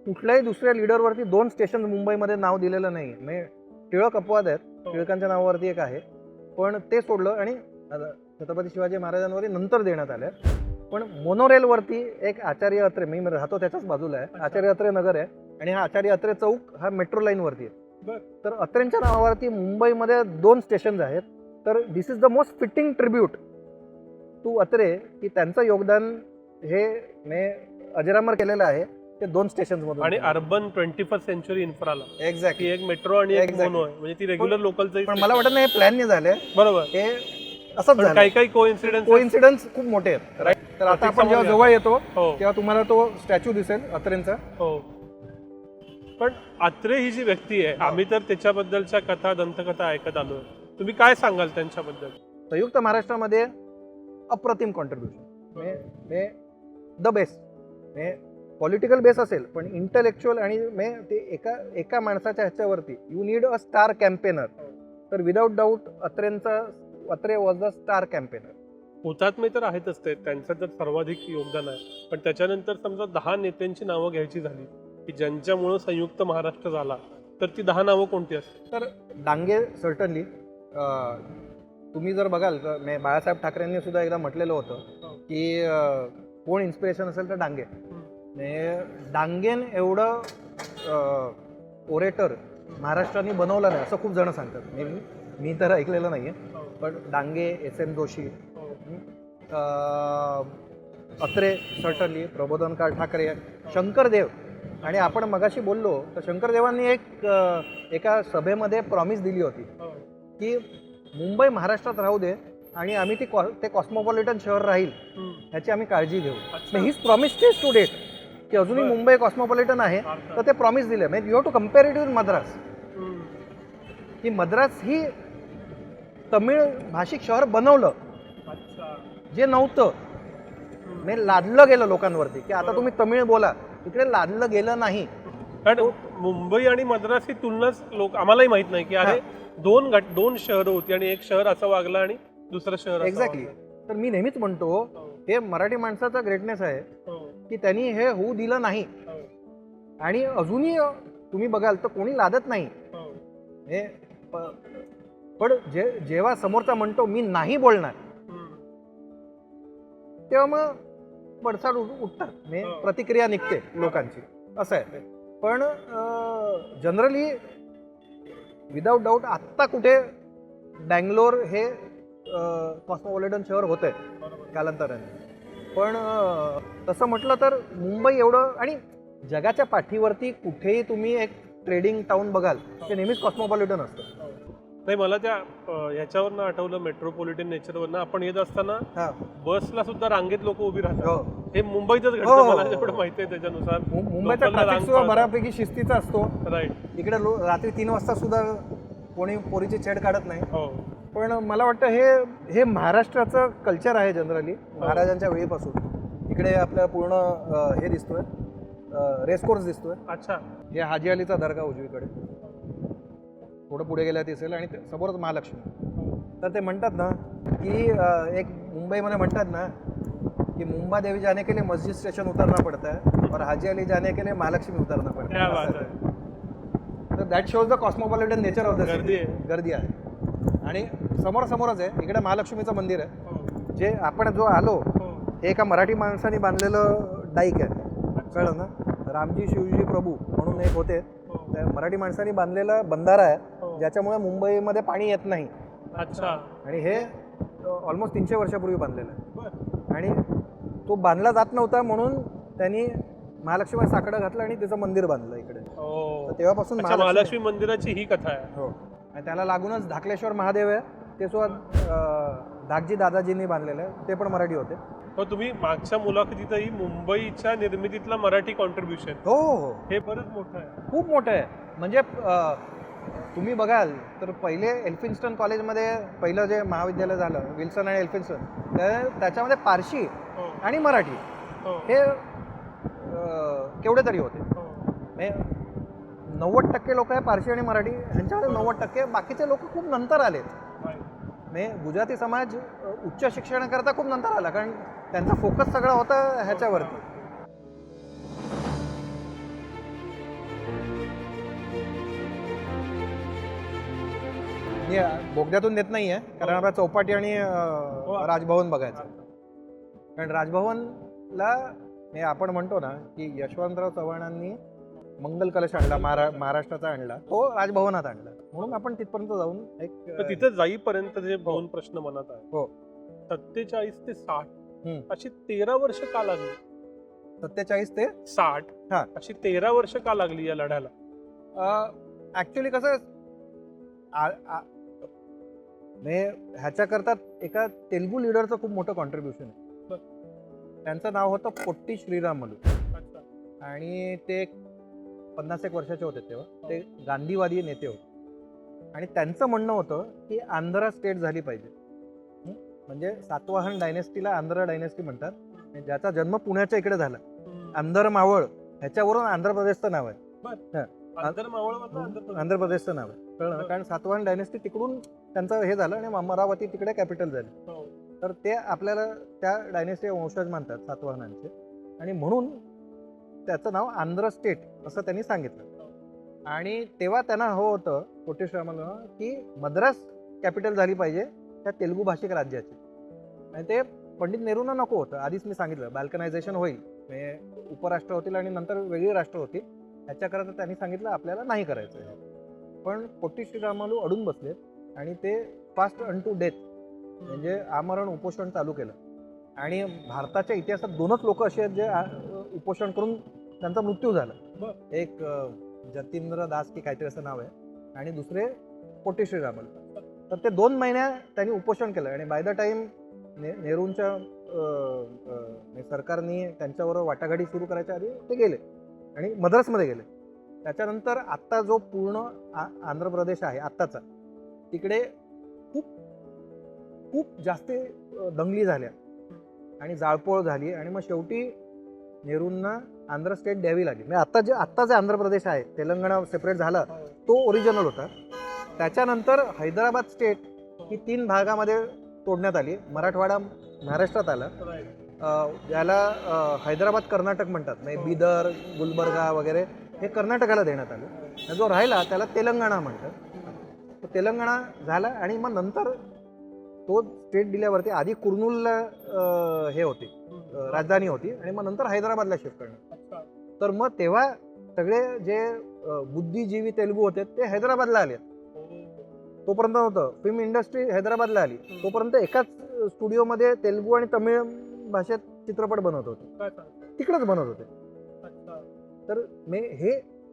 कुठल्याही दुसऱ्या लिडरवरती 2 स्टेशन मुंबईमध्ये नाव दिलेलं नाही. म्हणजे टिळक अपवाद आहेत, टिळकांच्या नावावरती एक आहे, पण ते सोडलं. आणि छत्रपती शिवाजी महाराजांवरती नंतर देण्यात आलं. पण मोनोरेलवरती एक आचार्य अत्रे, मी राहतो त्याच्याच बाजूला आहे, आचार्य अत्रे नगर आहे, आणि हा आचार्य अत्रे चौक हा मेट्रो लाईनवरती आहे. तर अत्रेंच्या नावावरती मुंबईमध्ये 2 स्टेशन्स आहेत. तर this is the most fitting tribute to Atre, की त्यांचं योगदान हे अजरामर केलेलं आहे ते 2 स्टेशन्स मधून. आणि अर्बन 21st सेंचुरी इन्फ्राला एक्झॅक्टली एक मेट्रो आणि एक मोनो आहे, म्हणजे ती रेग्युलर लोकलचं. पण मला वाटत नाही हे प्लॅनने झालंय, बरोबर, हे असंच झालं. काही काही कोइन्सिडन्स खूप मोठे आहेत, राईट. तर आता आपण जेव्हा जवळ येतो तेव्हा तुम्हाला तो स्टॅच्यू दिसेल अत्रेंचा. हो, पण अत्रे ही जी व्यक्ती आहे, आम्ही तर त्याच्याबद्दलच्या कथा, दंतकथा ऐकत आलो. तुम्ही काय सांगाल त्यांच्याबद्दल? संयुक्त महाराष्ट्रामध्ये अप्रतिम contribution, the best. Political base असेल पण इंटलेक्च्युअल, आणि ते एका माणसाच्या ह्याच्यावरती you need a star campaigner. तर without doubt Atre was the star campaigner. हुतात्मे तर आहेतच ते, त्यांचं तर सर्वाधिक योगदान आहे. पण त्याच्यानंतर समजा 10 नेत्यांची नावं घ्यायची झाली की ज्यांच्यामुळं संयुक्त महाराष्ट्र झाला, तर ती 10 नावं कोणती असतील? तर डांगे सर्टनली. तुम्ही जर बघाल तर बाळासाहेब ठाकरेंनी सुद्धा एकदा म्हटलेलं होतं की कोण इन्स्पिरेशन असेल तर डांगे. डांगेन एवढं ओरेटर महाराष्ट्राने बनवलं नाही असं खूप जण सांगतात. मी तर ऐकलेलं नाही आहे, पण डांगे, SM जोशी, अत्रे सर्टनली, प्रबोधनकार ठाकरे, शंकरदेव. आणि आपण मगाशी बोललो तर शंकरदेवांनी एका सभेमध्ये प्रॉमिस दिली होती की मुंबई महाराष्ट्रात राहू दे आणि आम्ही ते कॉस्मोपॉलिटन शहर राहील ह्याची आम्ही काळजी घेऊ. हीच प्रॉमिस स्टेज टू डेट की अजूनही मुंबई कॉस्मोपॉलिटन आहे. तर ते प्रॉमिस दिले. म्हणजे you have to compare it with Madras, की मद्रास ही तमिळ भाषिक शहर बनवलं जे नव्हतं. म्हणजे लादलं गेलं लोकांवरती की आता तुम्ही तमिळ बोला. इकडे लादलं गेलं नाही. कारण मुंबई आणि मद्रास ही तुलनाच आम्हालाही माहित नाही की अरे दोन शहरं होती आणि एक शहर असं वागलं आणि दुसरं शहर. एक्झॅक्टली. तर मी नेहमीच म्हणतो हे मराठी माणसाचा ग्रेटनेस आहे की त्यांनी हे होऊ दिलं नाही. आणि अजूनही तुम्ही बघाल तर कोणी लादत नाही. पण जेव्हा समोरचा म्हणतो मी नाही बोलणार, तेव्हा मग पडसाद उठतात, प्रतिक्रिया निघते लोकांची, असं आहे. पण जनरली विदाऊट डाऊट आत्ता कुठे बँगलोर हे कॉस्मोपॉलिटन शहर होतंय कालांतराने. पण तसं म्हटलं तर मुंबई एवढं, आणि जगाच्या पाठीवरती कुठेही तुम्ही एक ट्रेडिंग टाउन बघाल ते नेहमीच कॉस्मोपॉलिटन असतं. नाही मला त्या ह्याच्यावरनं आठवलं, मेट्रोपॉलिटन नेचरवरनं आपण येत असताना हा बसला सुद्धा रांगेत लोक उभी राहतात. हो हे मुंबईतच हो, घडतं, हो, मला हो. जेवढं माहिती आहे त्याच्यानुसार. मुंबईचा ट्रॅफिक सुद्धा बऱ्यापैकी शिस्तीचा असतो. राईट. इकडे रात्री 3 वाजता सुद्धा कोणी पोरीची छेड काढत नाही. हो पण मला वाटतं हे महाराष्ट्राचं कल्चर आहे जनरली, महाराजांच्या वेळीपासून. इकडे आपल्याला पूर्ण हे दिसतोय, रेसकोर्स दिसतोय. अच्छा. हे हाजी अलीचा दर्गा उजवीकडे, थोडं पुढे गेल्या दिसेल, आणि समोरच महालक्ष्मी. तर ते म्हणतात ना की एक मुंबईमध्ये म्हणतात ना कि मुंबा देवी जाने के लिए मस्जिद स्टेशन उतरना पड़ता है और हाजी अली जाने के लिए महालक्ष्मी उतरना पड़ता क्या है. बात आहे. तर that shows the cosmopolitan nature of the गर्दी आहे. गर्दी आहे. आणि समोरच आहे, इकडे महालक्ष्मीचं मंदिर आहे. हो, जे आपण जो आलो, हो. हे एका मराठी माणसाने बांधलेलं डाईक आहे. कळलं ना, रामजी शिवजी प्रभू म्हणून एक होते, हो. त्या मराठी माणसाने बांधलेला बंधारा आहे, हो. ज्याच्यामुळे मुंबईमध्ये पाणी येत नाही. अच्छा. आणि हे ऑलमोस्ट 300 वर्षापूर्वी बांधलेलं आहे. बरं. आणि तो बांधला जात नव्हता, म्हणून त्यांनी महालक्ष्मी साकडं घातलं आणि त्याचं मंदिर बांधलं इकडे. हो. तर तेव्हापासून अच्छा, महालक्ष्मी मंदिराची ही कथा आहे. हो. आणि त्याला लागूनच धाकलेश्वर महादेव आहे, ते सुद्धा धाकजी दादाजींनी बांधलेलं आहे, ते पण मराठी होते. हो, तुम्ही मागच्या मुलाखतीतही मुंबईच्या निर्मितीतला मराठी कॉन्ट्रीब्युशन, हो हो, हे बरंच मोठं आहे. खूप मोठं आहे. म्हणजे तुम्ही बघाल तर पहिले एल्फिन्स्टन कॉलेजमध्ये पहिलं जे महाविद्यालय झालं, विल्सन आणि एल्फिन्स्टन, त्याच्यामध्ये पारशी हो, आणि मराठी हो, हे केवढे तरी होते. हो. म्हणजे 90% लोक आहे पारशी आणि मराठी, ह्यांच्याकडे 90%, बाकीचे लोक खूप नंतर आले. Right. म्हणजे गुजराती समाज उच्च शिक्षणाकरता खूप नंतर आला, कारण त्यांचा फोकस सगळा होता ह्याच्यावरती. मी बोगद्यातून देत नाहीये, कारण आपला चौपाटी आणि राजभवन बघायचं. कारण राजभवनला आपण म्हणतो ना की यशवंतराव चव्हाणांनी मंगल कलश आणला, महाराष्ट्राचा आणला, तो राजभवनात आणला, म्हणून आपण तिथपर्यंत जाऊन तर तिथे जाईपर्यंत जे दोन प्रश्न मनात आहे. हो. 47 ते 60 हम्म. अशी 13 वर्ष का लागली? 47 ते 60 हा. अशी 13 वर्ष का लागली या लढ्याला? ऍक्च्युली कसं ह्याच्याकरता एका तेलुगू लिडरचं खूप मोठं कॉन्ट्रीब्युशन आहे. त्यांचं नाव होतं पोट्टी श्रीरामलू, अच्छा. आणि ते 50 एक वर्षाचे होते तेव्हा. ते गांधीवादी नेते होते, आणि त्यांचं म्हणणं होतं की आंध्रा स्टेट झाली पाहिजे. म्हणजे सातवाहन डायनेस्टीला आंध्र डायनेस्टी म्हणतात, ज्याचा जन्म पुण्याच्या इकडे झाला. आंध्र मावळ ह्याच्यावरून आंध्र प्रदेशचं नाव आहे. आंध्र प्रदेशचं नाव आहे, कळलं ना? कारण सातवाहन डायनेस्टी तिकडून त्यांचं हे झालं, आणि अमरावती तिकडे कॅपिटल झाली. तर ते आपल्याला त्या डायनेस्टी वंशज मानतात सातवाहनांचे, आणि म्हणून त्याचं नाव आंध्र स्टेट असं त्यांनी सांगितलं. आणि तेव्हा त्यांना हवं होतं पोट्टी श्रीरामलूंना की मद्रास कॅपिटल झाली पाहिजे त्या तेलुगू भाषिक राज्याची. आणि ते पंडित नेहरूंना नको होतं. आधीच मी सांगितलं बाल्कनायझेशन होईल, म्हणजे उपराष्ट्र होतील आणि नंतर वेगळी राष्ट्र होतील, ह्याच्याकरता त्यांनी सांगितलं आपल्याला नाही करायचं आहे. पण पोट्टी श्रीरामलू अडून बसले, आणि ते फास्ट अनटू डेथ, म्हणजे आमरण उपोषण चालू केलं. आणि भारताच्या इतिहासात 2च लोक असे आहेत जे उपोषण करून त्यांचा मृत्यू झाला. एक जतींद्र दास की काहीतरी असं नाव आहे, आणि दुसरे पोट्टी श्रीरामलू. तर ते 2 महिन्या त्यांनी उपोषण केलं, आणि बाय द टाईम नेहरूंच्या सरकारने त्यांच्यावर वाटाघाटी सुरू करायच्या आधी ते गेले आणि मद्रासमध्ये गेले. त्याच्यानंतर आत्ता जो पूर्ण आंध्र प्रदेश आहे आत्ताचा, तिकडे खूप खूप जास्त दंगली झाल्या आणि जाळपोळ झाली, आणि मग शेवटी नेहरूंना आंध्र स्टेट द्यावी लागली. म्हणजे आत्ता जे आंध्र प्रदेश आहे, तेलंगणा सेपरेट झाला, तो ओरिजिनल होता. त्याच्यानंतर हैदराबाद स्टेट ही 3 भागामध्ये तोडण्यात आली. मराठवाडा महाराष्ट्रात आला, ज्याला हैदराबाद कर्नाटक म्हणतात. म्हणजे बिदर, गुलबर्गा वगैरे हे कर्नाटकाला देण्यात आलं. जो राहिला त्याला तेलंगणा म्हणतात. तो तेलंगणा झाला, आणि मग नंतर तो स्टेट दिल्यावरती आधी कुर्नूलला हे होती, राजधानी होती, आणि मग नंतर हैदराबादला शिफ्ट करण्यात. तर मग तेव्हा सगळे जे बुद्धिजीवी तेलुगू होते ते हैदराबादला आले. तोपर्यंत नव्हतं. फिल्म इंडस्ट्री हैदराबादला आली, तोपर्यंत एकाच स्टुडिओमध्ये तेलुगू आणि तमिळ भाषेत चित्रपट बनवत होते, तिकडेच बनवत होते. तर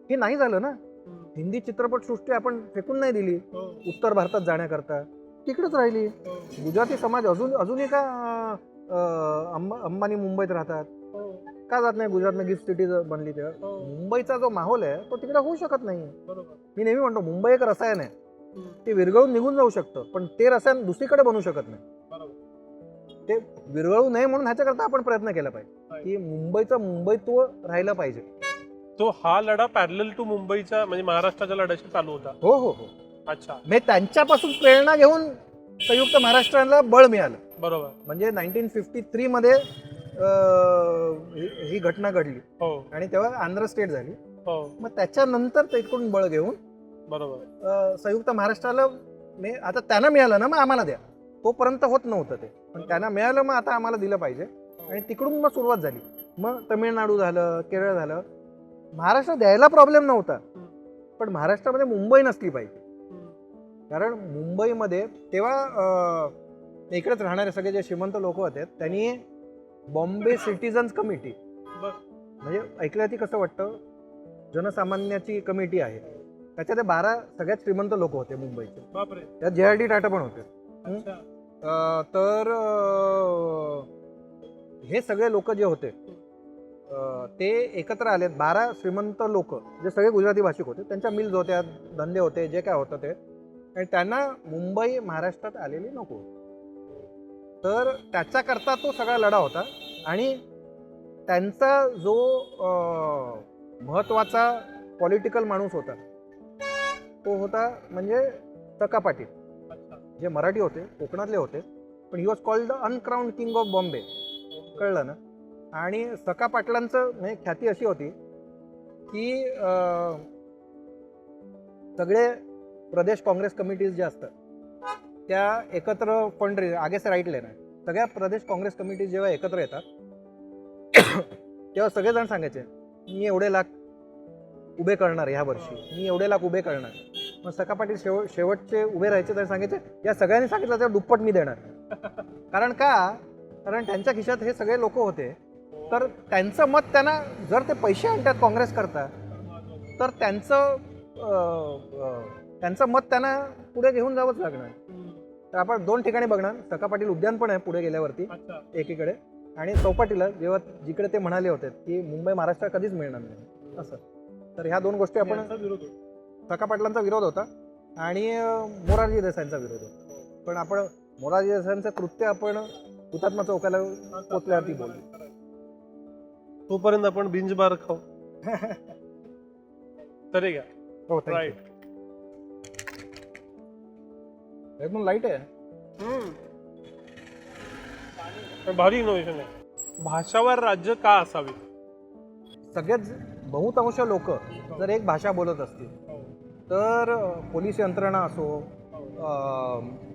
हे नाही झालं ना. हिंदी चित्रपटसृष्टी आपण फेकून नाही दिली उत्तर भारतात जाण्याकरता, तिकडेच राहिली. गुजराती समाज अजूनही का अंबानी मुंबईत राहतात, का जात नाही गुजरातनं गिफ्ट सिटी बनली तेव्हा. मुंबईचा जो माहोल आहे तो तिकडे होऊ शकत नाही. मी नेहमी म्हणतो मुंबई एक रसायन आहे, ते विरघळून निघून जाऊ शकतं, पण ते रसायन दुसरीकडे बनू शकत नाही. ते विरघळू नये म्हणून ह्याच्याकरता आपण प्रयत्न केला पाहिजे की मुंबईचं मुंबईत्व राहिलं पाहिजे. तो हा लढा पॅरलल टू मुंबईच्या म्हणजे महाराष्ट्राच्या लढ्याशी चालू होता. हो हो हो. अच्छा. म्हणजे त्यांच्यापासून प्रेरणा घेऊन संयुक्त महाराष्ट्राला बळ मिळालं. बरोबर. म्हणजे 1953 मध्ये ही घटना घडली आणि तेव्हा आंध्र स्टेट झाली. मग त्याच्यानंतर तिकडून बळ घेऊन बरोबर संयुक्त महाराष्ट्राला आता त्यांना मिळालं ना, मग आम्हाला द्या. तोपर्यंत होत नव्हतं ते, पण त्यांना मिळालं, मग आता आम्हाला दिलं पाहिजे. आणि तिकडून मग सुरुवात झाली. मग तमिळनाडू झालं, केरळ झालं. महाराष्ट्र द्यायला प्रॉब्लेम नव्हता, पण महाराष्ट्रामध्ये मुंबई नसली पाहिजे. कारण मुंबईमध्ये तेव्हा इकडेच राहणारे सगळे जे श्रीमंत लोक होते त्यांनी बॉम्बे सिटीजन्स कमिटी, म्हणजे ऐकल्या ती कसं वाटतं, जनसामान्याची कमिटी आहे, त्याच्यात 12 सगळ्यात श्रीमंत लोक होते मुंबईचे. त्यात JRD टाटा पण होते. तर हे सगळे लोक जे होते ते एकत्र आले. 12 श्रीमंत लोक जे सगळे गुजराती भाषिक होते, त्यांच्या मिल्स होत्या, धंदे होते, जे काय होतं ते, आणि त्यांना मुंबई महाराष्ट्रात आलेली नको. तर त्याच्याकरता तो सगळा लढा होता. आणि त्यांचा जो महत्त्वाचा पॉलिटिकल माणूस होता तो होता म्हणजे सखा पाटील, जे मराठी होते, कोकणातले होते, पण he was called the uncrowned king of Bombay. कळलं ना. आणि सखा पाटलांचं म्हणजे ख्याती अशी होती की सगळे प्रदेश काँग्रेस कमिटीज ज्या असतात त्या एकत्र फंड आगे से राईट लेना, सगळ्या प्रदेश काँग्रेस कमिटीज जेव्हा एकत्र येतात तेव्हा सगळेजण सांगायचे मी एवढे लाख उभे करणार ह्या वर्षी, मी एवढे लाख उभे करणार. मग सखा पाटील शेवटचे उभे राहायचे, तर सांगायचे या सगळ्यांनी सांगितलं तर दुप्पट मी देणार. कारण त्यांच्या खिशात हे सगळे लोक होते, तर त्यांचं मत त्यांना, जर ते पैसे आणतात काँग्रेस करता, तर त्यांचं मत त्यांना पुढे घेऊन जावंच लागणार. तर आपण 2 ठिकाणी बघणार. सखा पाटील उद्यान पण आहे पुढे गेल्यावरती एकीकडे, आणि चौपाटीला जेव्हा जिकडे ते म्हणाले होते की मुंबई महाराष्ट्र कधीच मिळणार नाही असं. तर ह्या 2 गोष्टी आपण, सखा पाटलांचा विरोध होता आणि मोरारजी देसाईंचा विरोध होता. पण आपण मोरारजी देसाईंचं कृत्य आपण हुतात्मा चौकाला पोचल्यावरती बोलू. तोपर्यंत आपण बिंज बार खाऊ. तरी घ्या. हो, राईट. एकदम लाईट आहे. भारी इनोव्हेशन आहे. भाषावर राज्य का असावी? सगळ्यात बहुतांश लोक जर एक भाषा बोलत असतील तर पोलीस यंत्रणा असो,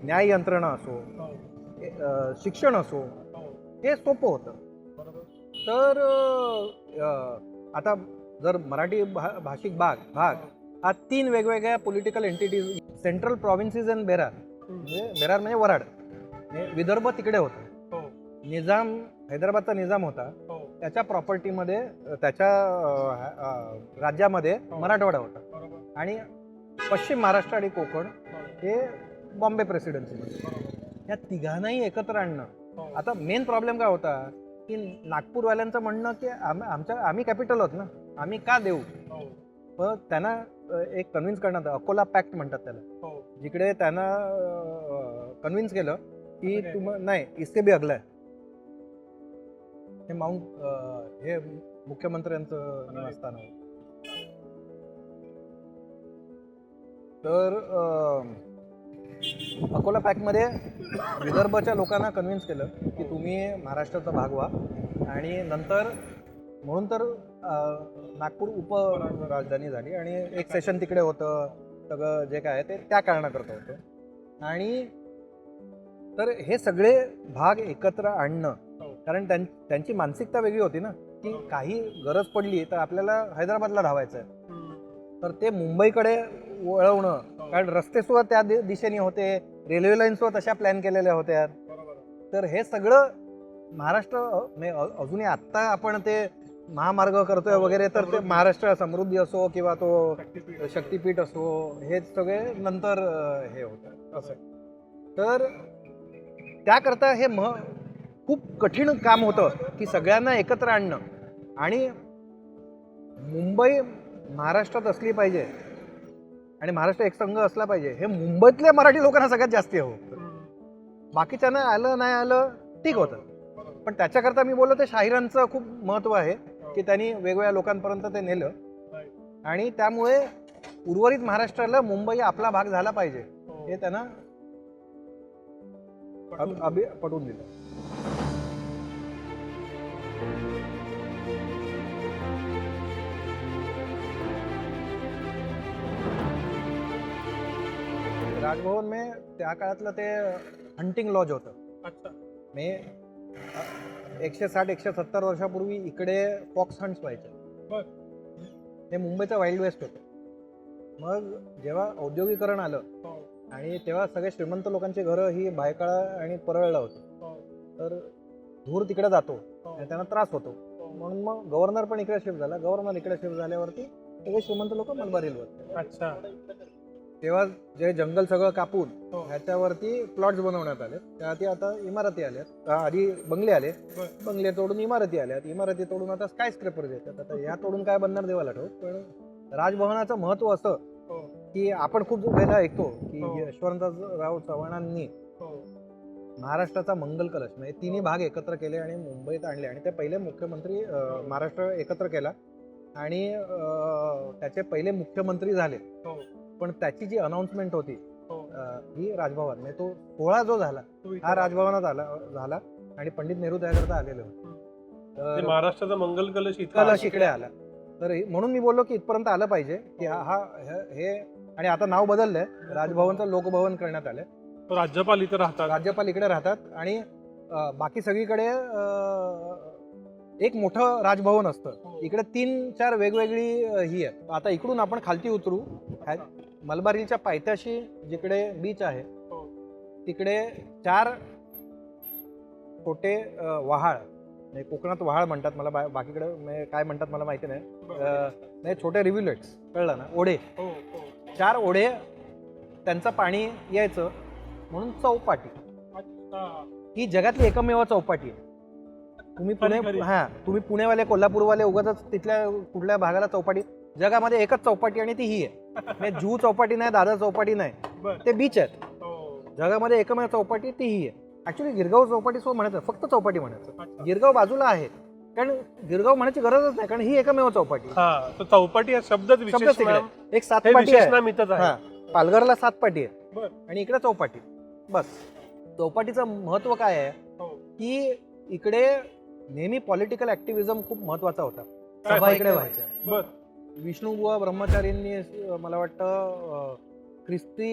न्याय यंत्रणा असो, शिक्षण असो, हे सोपं होतं. तर आता जर मराठी भाषिक भाग हा 3 वेगवेगळ्या political entities, central provinces and Berar, म्हणजे बेरार म्हणजे वराड, विदर्भ तिकडे होतं. निजाम, हैदराबादचा निजाम होता, त्याच्या प्रॉपर्टीमध्ये, त्याच्या राज्यामध्ये मराठवाडा होता, आणि पश्चिम महाराष्ट्र आणि कोकण हे बॉम्बे प्रेसिडेन्सीमध्ये. या तिघांनाही एकत्र आणणं. आता मेन प्रॉब्लेम काय होता की नागपूरवाल्यांचं म्हणणं की आम्ही कॅपिटल आहोत ना, आम्ही का देऊ. पण त्यांना एक कन्व्हिन्स करण्यात, अकोला पॅक्ट म्हणतात त्याला, जिकडे त्यांना कन्व्हिन्स केलं की नाही, इससे भी अगला आहे. हे हे मुख्यमंत्र्यांचं निवासस्थान आहे. तर अकोला पॅकमध्ये विदर्भच्या लोकांना कन्व्हिन्स केलं की तुम्ही महाराष्ट्राचा भाग व्हा, आणि नंतर म्हणून तर नागपूर उपराजधानी झाली, आणि एक सेशन तिकडे होतं, सगळं जे काय ते त्या कारणाकरता होतं. आणि तर हे सगळे भाग एकत्र आणणं, कारण त्यांची मानसिकता वेगळी होती ना, की काही गरज पडली तर आपल्याला हैदराबादला धावायचं आहे, तर ते मुंबईकडे वळवणं. कारण रस्ते सुद्धा त्या दिशेने होते, रेल्वे लाईन सुद्धा तशा प्लॅन केलेल्या होत्या. तर हे सगळं महाराष्ट्र अजूनही आत्ता आपण ते महामार्ग करतोय वगैरे, तर ते महाराष्ट्र समृद्धी असो किंवा तो शक्तीपीठ असो, हे सगळे नंतर हे होतं असं. तर त्याकरता हे खूप कठीण काम होतं की सगळ्यांना एकत्र आणणं. आणि मुंबई महाराष्ट्रात असली पाहिजे आणि महाराष्ट्र एकसंघ असला पाहिजे, हे मुंबईतल्या मराठी लोकांना सगळ्यात जास्ती हवं. बाकीच्यांना आलं नाही आलं ठीक होतं, पण त्याच्याकरता मी बोललो ते शाहिरांचं खूप महत्त्व आहे की त्यांनी वेगवेगळ्या लोकांपर्यंत ते नेलं. आणि त्यामुळे उर्वरित महाराष्ट्राला मुंबई आपला भाग झाला पाहिजे हे त्यांना पटवून दिलं. राजभवन में त्या काळातलं ते हंटिंग लॉज होतं. अच्छा. मी 160-170 वर्षापूर्वी इकडे फॉक्स हंट्स व्हायचे. हे मुंबईचं वाईल्ड वेस्ट होतं. मग जेव्हा औद्योगिकरण आलं आणि तेव्हा सगळे श्रीमंत लोकांची घरं ही भायखळा आणि परळला होती, तर धूर तिकडे जातो आणि त्यांना त्रास होतो. म्हणून मग गव्हर्नर पण इकडे शिफ्ट झाला. गव्हर्नर इकडे शिफ्ट झाल्यावरती सगळे श्रीमंत लोक मलबार हिलवर. अच्छा. तेव्हा जे जंगल सगळं कापून ह्याच्यावरती प्लॉट्स बनवण्यात आले. त्याआधी आता इमारती आल्यात. आधी बंगले आले, बंगले तोडून इमारती आल्यात, इमारती तोडून आता स्काय स्क्रेपर्स येतात. आता ह्या तोडून काय बनणार देवाला ठाऊक. पण राजभवनाचं महत्व असं की आपण खूप वेळेला ऐकतो की यशवंतराव चव्हाणांनी महाराष्ट्राचा मंगल कलश म्हणजे तिन्ही भाग एकत्र केले आणि मुंबईत आणले. आणि ते पहिले मुख्यमंत्री महाराष्ट्र एकत्र केला आणि त्याचे पहिले मुख्यमंत्री झाले. पण त्याची जी अनाउन्समेंट होती ही राजभवन म्हणजे तो सोहळा जो झाला हा राजभवनात झाला आणि पंडित नेहरू त्याकरता आलेले होते. महाराष्ट्राचा मंगल कलश इकडे आला. तर म्हणून मी बोललो की इथपर्यंत आलं पाहिजे की हे. आणि आता नाव बदललंय, राजभवनचं लोकभवन करण्यात आलंय. राज्यपाल इथे राहतात, राज्यपाल इकडे राहतात आणि बाकी सगळीकडे एक मोठं राजभवन असतं. इकडे 3-4 वेगवेगळी ही आहे. आता इकडून आपण खालती उतरू. मलबार हिलच्या पायथ्याशी जिकडे बीच आहे तिकडे 4 छोटे वहाळ, कोकणात वहाळ म्हणतात, मला बाकीकडे काय म्हणतात मला माहिती नाही. छोटे रिव्ह्युलेट्स, कळलं ना, ओढे. 4 ओढे, त्यांचं पाणी यायचं म्हणून चौपाटी. ही जगातली एकमेव चौपाटी आहे. तुम्ही पुणेवाले कोल्हापूरवाले उगाच तिथल्या कुठल्या भागाला चौपाटी, जगामध्ये एकच चौपाटी आणि ती ही आहे. म्हणजे जुहू चौपाटी नाही, दादर चौपाटी नाही, ते बीच आहेत. जगामध्ये एकमेव चौपाटी ती ही आहे. ऍक्च्युली गिरगाव चौपाटी सो म्हणायचं, फक्त चौपाटी म्हणायचं. गिरगाव बाजूला आहे कारण गिरगाव म्हणायची गरजच नाही, कारण ही एकमेव चौपाटी. चौपाटी हा शब्दच एक 7 पाटी आहे. पालघरला 7 पाटी आहे आणि इकडे चौपाटी. बस. चौपाटीचं महत्व काय आहे की इकडे नेहमी पॉलिटिकल ऍक्टिव्हिजम खूप महत्वाचा होता. सभा इकडे व्हायच्या. विष्णुबुवा ब्रह्मचारींनी मला वाटतं ख्रिस्ती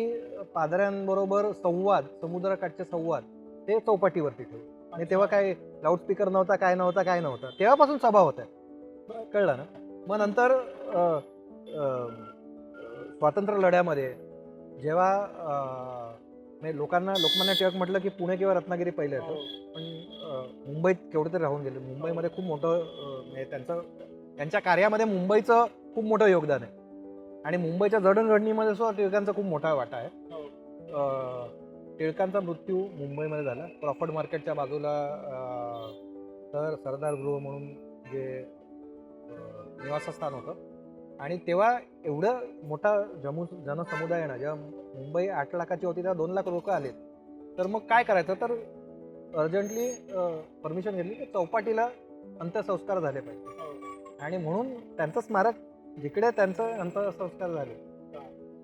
पादऱ्यांबरोबर संवाद, समुद्रकाठचे संवाद ते चौपाटीवरती ठेवले. आणि तेव्हा काय लाऊडस्पीकर नव्हता, काय नव्हता. तेव्हापासून सभा होत्या, कळलं ना. मग नंतर स्वातंत्र्य लढ्यामध्ये जेव्हा लोकमान्य टिळक म्हटलं की पुणे किंवा रत्नागिरी पहिले येतं, पण मुंबईत केवढं तरी राहून गेलं. मुंबईमध्ये खूप मोठं त्यांच्या कार्यामध्ये मुंबईचं खूप मोठं योगदान आहे. आणि मुंबईच्या जडणघडणीमध्ये सुद्धा टिळकांचा खूप मोठा वाटा आहे. टिळकांचा मृत्यू मुंबईमध्ये झाला. क्रॉफर्ड मार्केटच्या बाजूला तर सरदार गृह म्हणून जे निवासस्थान होतं. आणि तेव्हा एवढं मोठा जनसमुदाय आहे ना, जेव्हा मुंबई 8 लाखाची होती तेव्हा 2 लाख लोक आले. तर मग काय करायचं, तर अर्जंटली परमिशन घेतली की चौपाटीला अंत्यसंस्कार झाले पाहिजे. आणि म्हणून त्यांचं स्मारक, जिकडे त्यांचं अंत्यसंस्कार झाले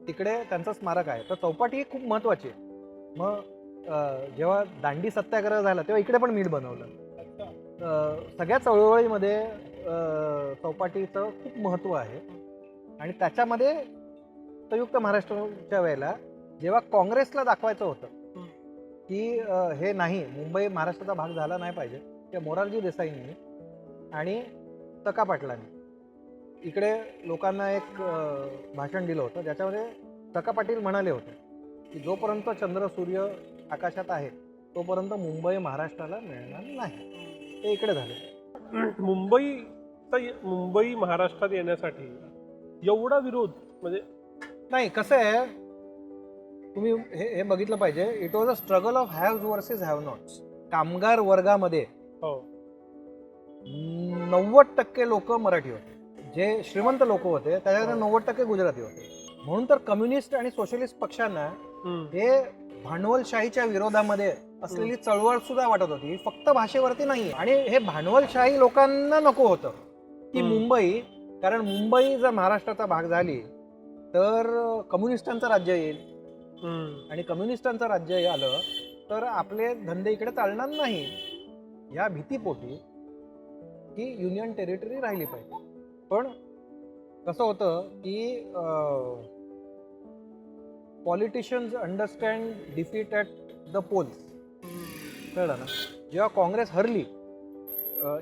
तिकडे त्यांचं स्मारक आहे. तर चौपाटी ही खूप महत्वाची आहे. मग जेव्हा दांडी सत्याग्रह झाला तेव्हा इकडे पण मीठ बनवलं. सगळ्या चळवळीमध्ये चौपाटीचं खूप महत्त्व आहे. आणि त्याच्यामध्ये संयुक्त महाराष्ट्राच्या वेळेला जेव्हा काँग्रेसला दाखवायचं होतं की हे नाही, मुंबई महाराष्ट्राचा भाग झाला नाही पाहिजे, ते मोरारजी देसाईंनी आणि तका पाटलांनी इकडे लोकांना एक भाषण दिलं होतं, ज्याच्यामध्ये तका पाटील म्हणाले होते की जोपर्यंत चंद्र सूर्य आकाशात आहे तोपर्यंत मुंबई महाराष्ट्राला मिळणार नाही. ते इकडे झाले. मुंबई आता मुंबई महाराष्ट्रात येण्यासाठी एवढा विरोध म्हणजे नाही, कसं आहे, तुम्ही हे बघितलं पाहिजे, it was a struggle of haves versus have nots. कामगार वर्गामध्ये हो 90% लोक मराठी होते, जे श्रीमंत लोक होते त्याच्यामध्ये 90% गुजराती होते. म्हणून तर कम्युनिस्ट आणि सोशलिस्ट पक्षांना हे भांडवलशाहीच्या विरोधामध्ये असलेली चळवळ सुद्धा वाटत होती, फक्त भाषेवरती नाही. आणि हे भांडवलशाही लोकांना नको होतं की मुंबई, कारण मुंबई जर महाराष्ट्राचा भाग झाली तर कम्युनिस्टांचं राज्य येईल, आणि कम्युनिस्टांचं राज्य आलं तर आपले धंदे इकडे चालणार नाही, या भीतीपोटी की युनियन टेरिटरी राहिली पाहिजे. पण कसं होतं की politicians understand defeat at the polls. कळलं ना, जेव्हा काँग्रेस हरली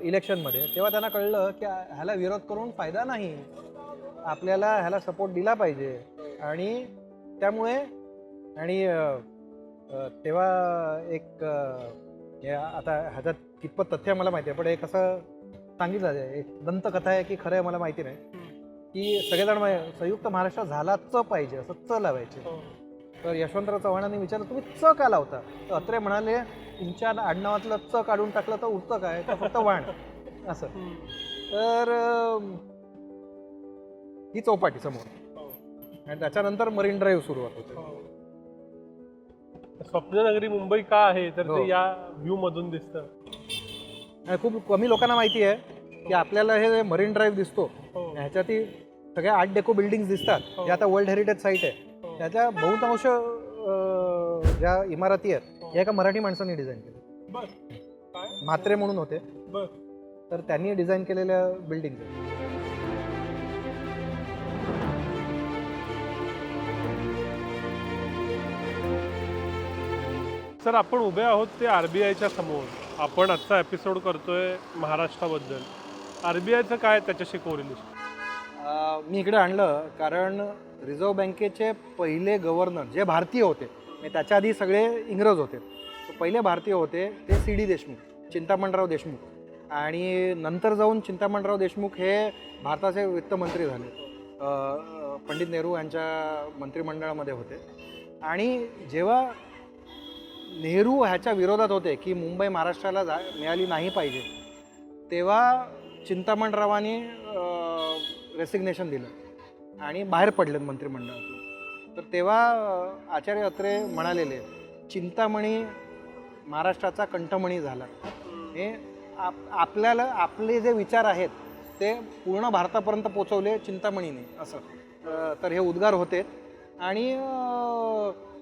इलेक्शनमध्ये तेव्हा त्यांना कळलं की ह्याला विरोध करून फायदा नाही, आपल्याला ह्याला सपोर्ट दिला पाहिजे. आणि त्यामुळे आणि तेव्हा एक आता ह्याच्यात कितपत तथ्य मला माहिती आहे, पण एक असं सांगितलं आहे, एक दंतकथा आहे की खरं आहे मला माहिती नाही, की सगळेजण संयुक्त महाराष्ट्र झालाच पाहिजे असं च लावायचे. तर यशवंतराव चव्हाणांनी विचारलं तुम्ही च का लावता, तर अत्रे म्हणाले तुमच्या आडनावातलं च काढून टाकलं तर उरतं काय, तर फक्त वाण असं. तर ही चौपाटी समोर, आणि त्याच्यानंतर मरीन ड्राईव्ह सुरुवात होते. स्वप्ननगरी मुंबई का आहे तर ते या व्ह्यू मधून दिसतं. खूप कमी लोकांना माहिती आहे की आपल्याला हे मरीन ड्राईव्ह दिसतो, ह्याच्यात सगळ्या आर्ट डेको बिल्डिंग दिसतात, जे आता वर्ल्ड हेरिटेज साईट आहे. त्याच्या बहुतांश ज्या इमारती आहेत ह्या एका मराठी माणसाने डिझाईन केल्या. म्हात्रे म्हणून होते, तर त्यांनी डिझाईन केलेल्या बिल्डिंग. सर आपण उभे आहोत ते RBIच्या समोर. आपण आजचा एपिसोड करतोय महाराष्ट्राबद्दल. RBIचं काय त्याच्याशी कोरिलेशन? मी इकडे आणलं कारण रिझर्व्ह बँकेचे पहिले गव्हर्नर जे भारतीय होते, म्हणजे त्याच्या आधी सगळे इंग्रज होते, पहिले भारतीय होते ते CD देशमुख, चिंतामणराव देशमुख. आणि नंतर जाऊन चिंतामणराव देशमुख हे भारताचे वित्तमंत्री झाले, पंडित नेहरू यांच्या मंत्रिमंडळामध्ये होते. आणि जेव्हा नेहरू ह्याच्या विरोधात होते की मुंबई महाराष्ट्राला मिळाली नाही पाहिजे, तेव्हा चिंतामणरावांनी रेसिग्नेशन दिलं आणि बाहेर पडले मंत्रिमंडळातून. तर तेव्हा आचार्य अत्रे म्हणालेले चिंतामणी महाराष्ट्राचा कंठमणी झाला. हे आपल्याला आपले जे विचार आहेत ते पूर्ण भारतापर्यंत पोचवले चिंतामणीने, असं. तर हे उद्गार होते. आणि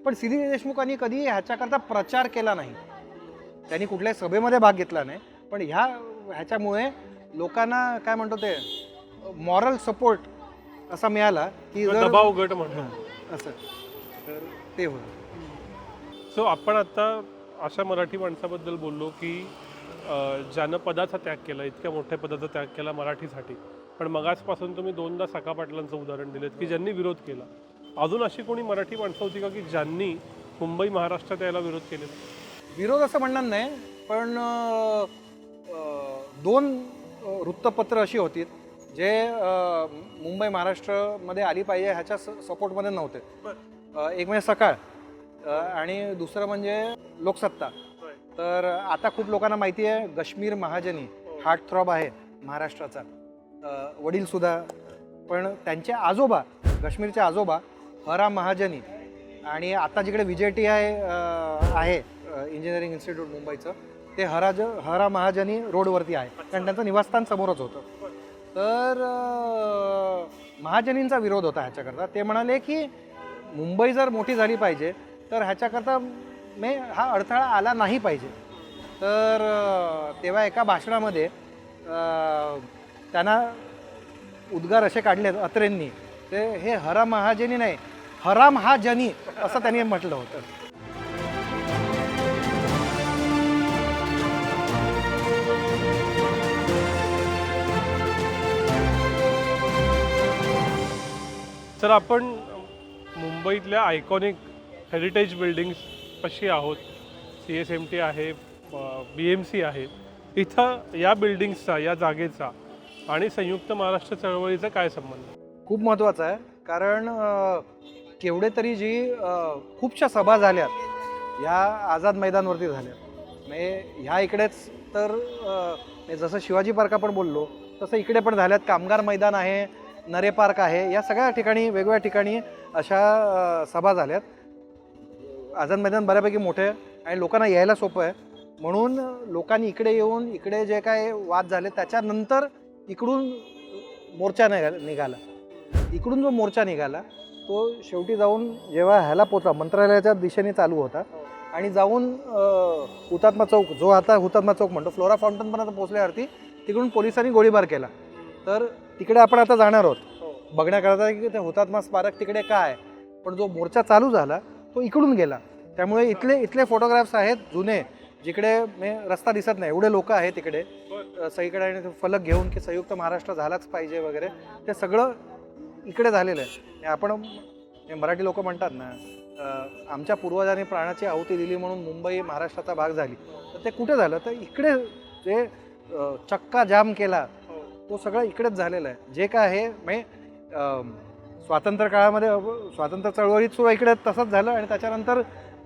पण CD देशमुखांनी कधी ह्याच्याकरता प्रचार केला नाही, त्यांनी कुठल्याही सभेमध्ये भाग घेतला नाही. पण ह्याच्यामुळे लोकांना काय म्हणतो ते मॉरल सपोर्ट असा मिळाला की दबाव गट म्हणतो असं. तर ते होतं. सो आपण आता अशा मराठी माणसाबद्दल बोललो की ज्यानं पदाचा त्याग केला, इतक्या मोठ्या पदाचा त्याग केला मराठीसाठी. पण मगाचपासून तुम्ही दोनदा सखा पाटलांचं उदाहरण दिलेत की ज्यांनी विरोध केला. अजून अशी कोणी मराठी माणसं होती का की ज्यांनी मुंबई महाराष्ट्रात यायला विरोध केलेला? विरोध असं म्हणणार नाही, पण दोन वृत्तपत्र अशी होती जे मुंबई महाराष्ट्रामध्ये आली पाहिजे ह्याच्या सपोर्टमध्ये नव्हते. एक म्हणजे सकाळ आणि दुसरं म्हणजे लोकसत्ता. तर आता खूप लोकांना माहिती आहे गश्मीर महाजनी हार्टथ्रॉब आहे महाराष्ट्राचा, वडीलसुद्धा. पण त्यांचे आजोबा, काश्मीरचे आजोबा हरा महाजनी, आणि आता जिकडे VJTI आहे इंजिनिअरिंग इन्स्टिट्यूट मुंबईचं, ते हरा महाजनी रोडवरती आहे, कारण त्यांचं निवासस्थान समोरच होतं. तर महाजनींचा विरोध होता ह्याच्याकरता. ते म्हणाले की मुंबई जर मोठी झाली पाहिजे तर ह्याच्याकरता हा अडथळा आला नाही पाहिजे. तर तेव्हा एका भाषणामध्ये त्यांना उद्गार असे काढले अत्रेंनी, ते हे हरा महाजनी नाही, हराम हा जनी असं त्यांनी म्हटलं होतं. तर आपण मुंबईतल्या आयकॉनिक हेरिटेज बिल्डिंग्स पाशी आहोत. CSMT आहे, BMC आहे. इथं या बिल्डिंग्सचा, या जागेचा आणि संयुक्त महाराष्ट्र चळवळीचा काय संबंध? खूप महत्त्वाचं आहे, कारण केवढे तरी जी खूपशा सभा झाल्यात या आझाद मैदानवरती झाल्या. म्हणजे ह्या इकडेच तर जसं शिवाजी पार्क आपण बोललो तसं इकडे पण झाल्यात. कामगार मैदान आहे, नरे पार्क आहे, या सगळ्या ठिकाणी वेगवेगळ्या ठिकाणी अशा सभा झाल्यात. आझाद मैदान बऱ्यापैकी मोठं आहे आणि लोकांना यायला सोपं आहे, म्हणून लोकांनी इकडे येऊन इकडे जे काय वाद झाले त्याच्यानंतर इकडून मोर्चा निघाला. इकडून जो मोर्चा निघाला तो शेवटी जाऊन जेव्हा ह्याला पोचला, मंत्रालयाच्या दिशेने चालू होता आणि जाऊन हुतात्मा चौक, जो आता हुतात्मा चौक म्हणतो, फ्लोरा फाउंटनपर्यंत पोचल्यावरती तिकडून पोलिसांनी गोळीबार केला. तर तिकडे आपण आता जाणार आहोत बघण्याकरता की ते हुतात्मा स्मारक तिकडे काय. पण जो मोर्चा चालू झाला तो इकडून गेला, त्यामुळे इथले फोटोग्राफ्स आहेत जुने, जिकडे रस्ता दिसत नाही, एवढे लोक आहेत तिकडे सगळीकडे आणि फलक घेऊन की संयुक्त महाराष्ट्र झालाच पाहिजे वगैरे, ते सगळं इकडे झालेलं आहे. आपण मराठी लोक म्हणतात ना, आमच्या पूर्वजांनी प्राणाची आहुती दिली म्हणून मुंबई महाराष्ट्राचा भाग झाली. तर ते कुठे झालं, तर इकडे जे चक्का जाम केला तो सगळं इकडेच झालेलं आहे. जे काय आहे म्हणजे स्वातंत्र्य काळामध्ये स्वातंत्र्य चळवळीत सुद्धा इकडे तसंच झालं आणि त्याच्यानंतर